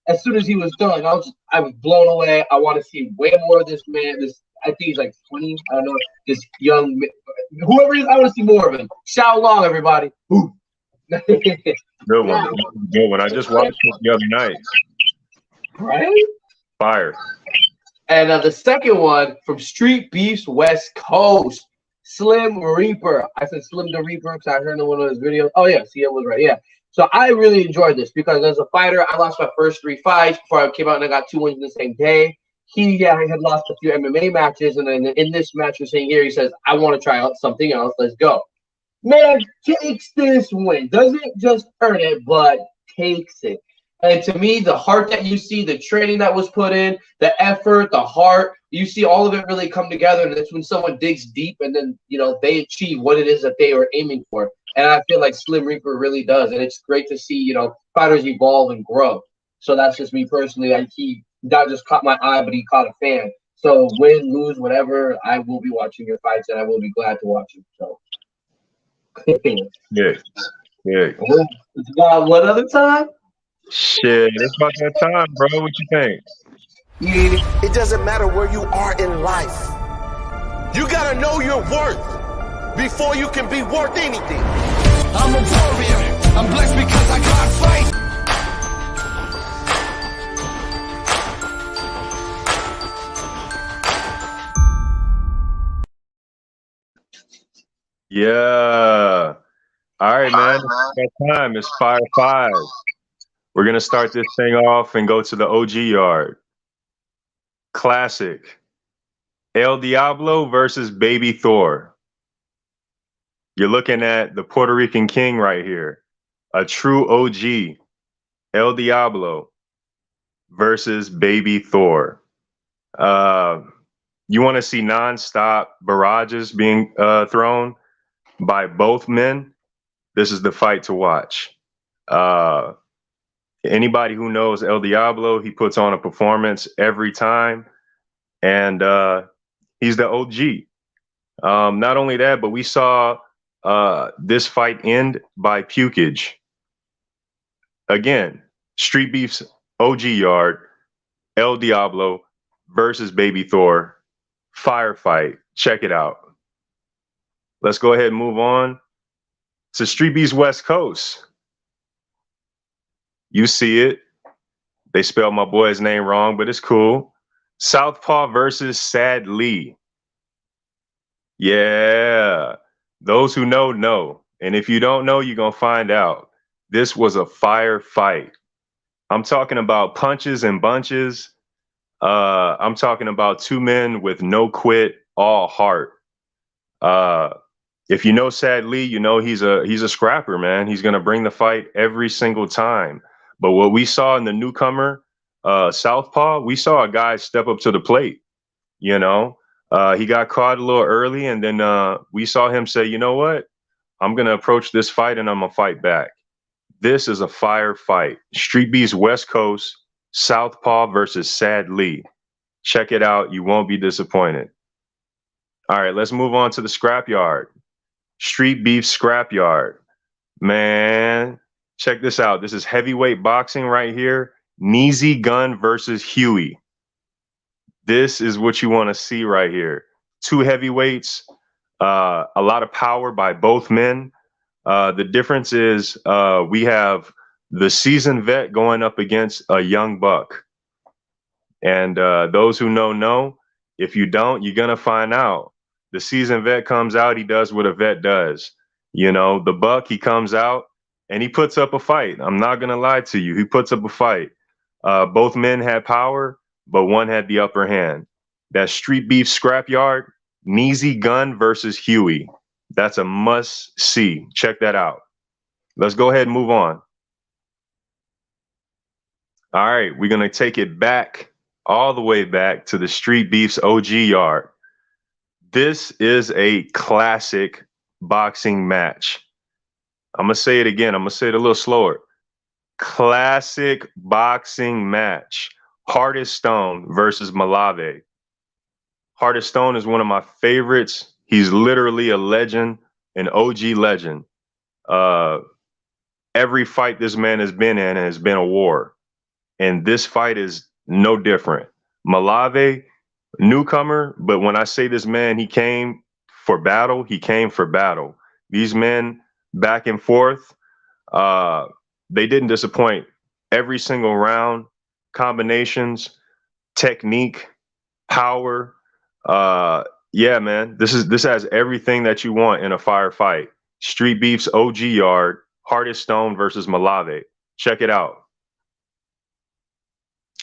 as soon as he was done, I was blown away. I want to see way more of this man. I think he's like 20. I don't know. This young, whoever he is, I want to see more of him. Xiao Long, everybody. Good one. Good one. I just watched it the other night. Right? Fire. And the second one from StreetBeefs West Coast, Slim Reaper. I said Slim the Reaper because I heard in one of his videos. Oh, yeah. See, it was right. Yeah. So I really enjoyed this because as a fighter, I lost my first 3 fights before I came out and I got 2 wins in the same day. he had lost a few MMA matches, and then in this match we're seeing here, he says, "I want to try out something else. Let's go." Man takes this win, doesn't just earn it, but takes it. And to me, the heart that you see, the training that was put in, the effort, the heart, you see all of it really come together. And it's when someone digs deep and then, they achieve what it is that they were aiming for. And I feel like Slim Reaper really does. And it's great to see, fighters evolve and grow. So that's just me personally. He not just caught my eye, but he caught a fan. So win, lose, whatever, I will be watching your fights and I will be glad to watch them. So. Yeah. One other time? Shit, it's about that time, bro. What you think? It doesn't matter where you are in life. You gotta know your worth before you can be worth anything. I'm a warrior. I'm blessed because I can't fight. Yeah. All right, man. It's that time. It's Fire 5. We're going to start this thing off and go to the OG yard. Classic. El Diablo versus Baby Thor. You're looking at the Puerto Rican king right here. A true OG. El Diablo versus Baby Thor. You want to see nonstop barrages being thrown by both men? This is the fight to watch. Anybody who knows El Diablo, he puts on a performance every time, and he's the OG. Not only that, but we saw this fight end by pukage. Again, Street Beefs OG yard, El Diablo versus Baby Thor, firefight. Check it out. Let's go ahead and move on to Street Beefs West Coast. You see it. They spelled my boy's name wrong, but it's cool. Southpaw versus Sad Lee. Yeah. Those who know, know. And if you don't know, you're going to find out. This was a fire fight. I'm talking about punches and bunches. I'm talking about two men with no quit, all heart. If you know Sad Lee, you know he's a scrapper, man. He's going to bring the fight every single time. But what we saw in the newcomer, Southpaw, we saw a guy step up to the plate. He got caught a little early, and then we saw him say, you know what? I'm going to approach this fight, and I'm going to fight back. This is a fire fight. Street Beefs West Coast, Southpaw versus Sad Lee. Check it out. You won't be disappointed. All right, let's move on to the scrapyard. Street Beefs Scrapyard. Man, check this out. This is heavyweight boxing right here. Neezy Gunn versus Huey. This is what you want to see right here. Two heavyweights, a lot of power by both men. The difference is we have the seasoned vet going up against a young buck. And those who know. If you don't, you're going to find out. The seasoned vet comes out, he does what a vet does. The buck, he comes out and he puts up a fight. I'm not going to lie to you. He puts up a fight. Both men had power, but one had the upper hand. That Street Beef Scrapyard, Neezy Gunn versus Huey. That's a must see. Check that out. Let's go ahead and move on. All right, we're going to take it back, all the way back to the Street Beefs OG yard. This is a classic boxing match. I'm going to say it again. I'm going to say it a little slower. Classic boxing match. Hardest Stone versus Malave. Hardest Stone is one of my favorites. He's literally a legend, an OG legend. Every fight this man has been in has been a war. And this fight is no different. Malave, newcomer, but when I say this man, he came for battle. He came for battle. These men back and forth, they didn't disappoint. Every single round, combinations, technique, power. Yeah, man, this has everything that you want in a fire fight. Street Beefs OG yard, Hardest Stone versus Malave. Check it out.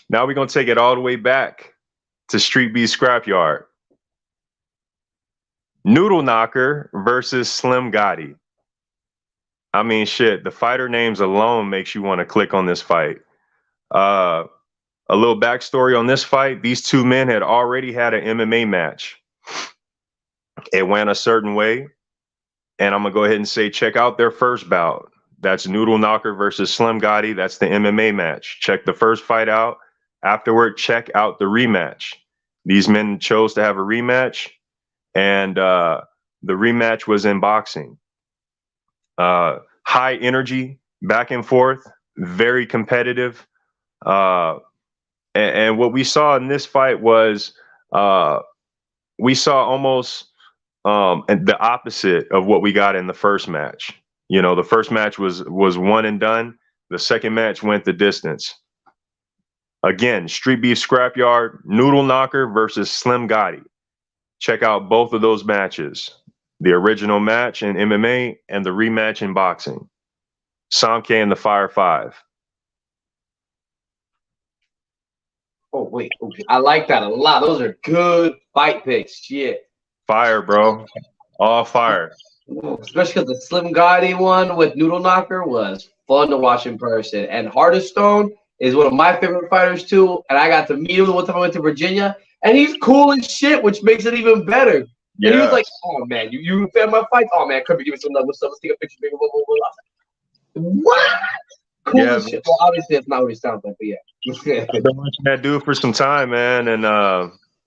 Now we're going to take it all the way back to StreetBeefs Scrapyard. Noodle Knocker versus Slim Gotti. I mean, shit, the fighter names alone makes you want to click on this fight. A little backstory on this fight. These two men had already had an MMA match. It went a certain way. And I'm going to go ahead and say, check out their first bout. That's Noodle Knocker versus Slim Gotti. That's the MMA match. Check the first fight out. Afterward, check out the rematch. These men chose to have a rematch. And the rematch was in boxing. High energy, back and forth, very competitive. And what we saw in this fight was we saw almost the opposite of what we got in the first match. You know, the first match was one and done. The second match went the distance. Again, StreetBeefs Scrapyard, Noodle Knocker versus Slim Gotti. Check out both of those matches. The original match in MMA and the rematch in boxing. Samke and the Fire 5. Oh, wait. Okay. I like that a lot. Those are good fight picks. Shit. Fire, bro. All fire. Especially because the Slim Gotti one with Noodle Knocker was fun to watch in person. And Hardest Stone is one of my favorite fighters, too. And I got to meet him the one time I went to Virginia. And he's cool as shit, which makes it even better. Yeah. And he was like, oh, man, you a fan of my fights? Oh, man, come here, give me some love. What's up? Let's take a picture. Blah, blah, blah, blah. What? Cool as shit. Well, obviously, that's not what he sounds like, but yeah. I've been watching that dude for some time, man. And,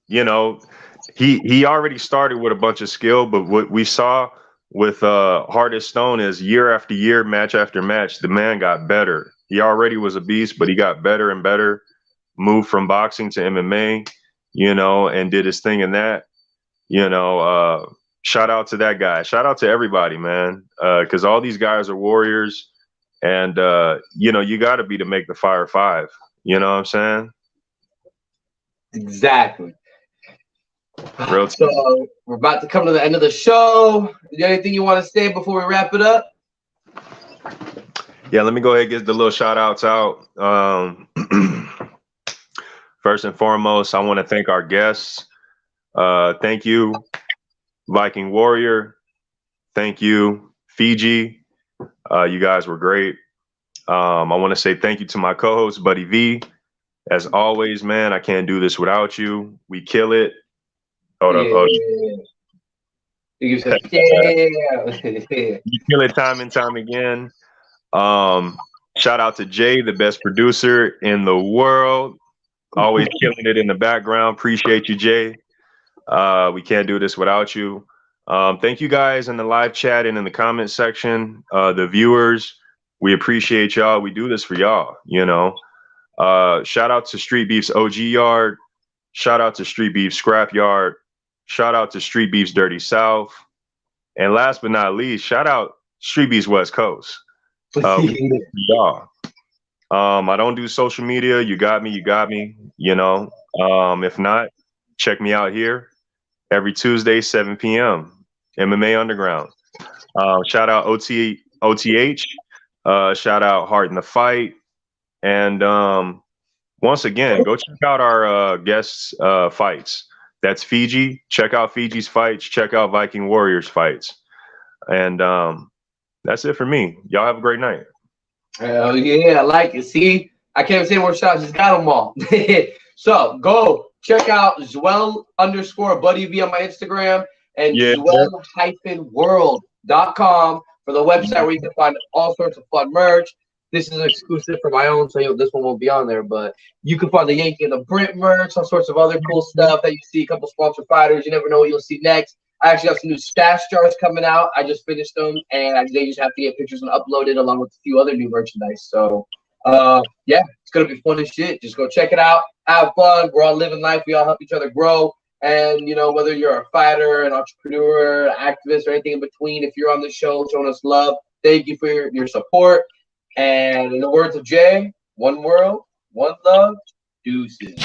you know, he already started with a bunch of skill, but what we saw with Hardest Stone is year after year, match after match, the man got better. He already was a beast, but he got better and better, moved from boxing to MMA, you know, and did his thing in that. You know, shout out to that guy. Shout out to everybody, man, because all these guys are warriors. And, you know, you got to be to make the Fire 5. You know what I'm saying? Exactly. So we're about to come to the end of the show. Is there anything you want to say before we wrap it up? Yeah, let me go ahead and get the little shout outs out. First and foremost, I want to thank our guests. Thank you, Viking Warrior. Thank you, Fiji. You guys were great. I want to say thank you to my co-host, Buddy V. As always, man, I can't do this without you. We kill it. Hold up. You kill it time and time again. Shout out to Jay, the best producer in the world. Always killing it in the background. Appreciate you, Jay. We can't do this without you. Thank you guys in the live chat and in the comment section. The viewers, we appreciate y'all. We do this for y'all, you know. Shout out to StreetBeefs OG Yard. Shout out to StreetBeefs Scrapyard. Shout out to StreetBeefs Dirty South. And last but not least, shout out StreetBeefs West Coast. We do this for y'all. I don't do social media. You got me, you know. If not, check me out here every Tuesday, 7 p.m. MMA Underground. Shout out OTH. Shout out Heart in the Fight. And once again, go check out our guests' fights. That's Fiji. Check out Fiji's fights. Check out Viking Warriors fights. And that's it for me. Y'all have a great night. Hell yeah, I like it. See, I can't say more shots. Just got them all. So go check out Zwell_Buddy V on my Instagram and Zwell-world.com for the website where you can find all sorts of fun merch. This is exclusive for my own, so this one won't be on there. But you can find the Yankee and the Brit merch, all sorts of other cool stuff that you see. A couple sponsored fighters. You never know what you'll see next. I actually have some new stash jars coming out. I just finished them, and they just have to get pictures and uploaded along with a few other new merchandise. So, yeah, it's going to be fun as shit. Just go check it out. Have fun. We're all living life. We all help each other grow. And, you know, whether you're a fighter, an entrepreneur, an activist, or anything in between, if you're on the show showing us love, thank you for your support. And in the words of Jay, one world, one love, deuces.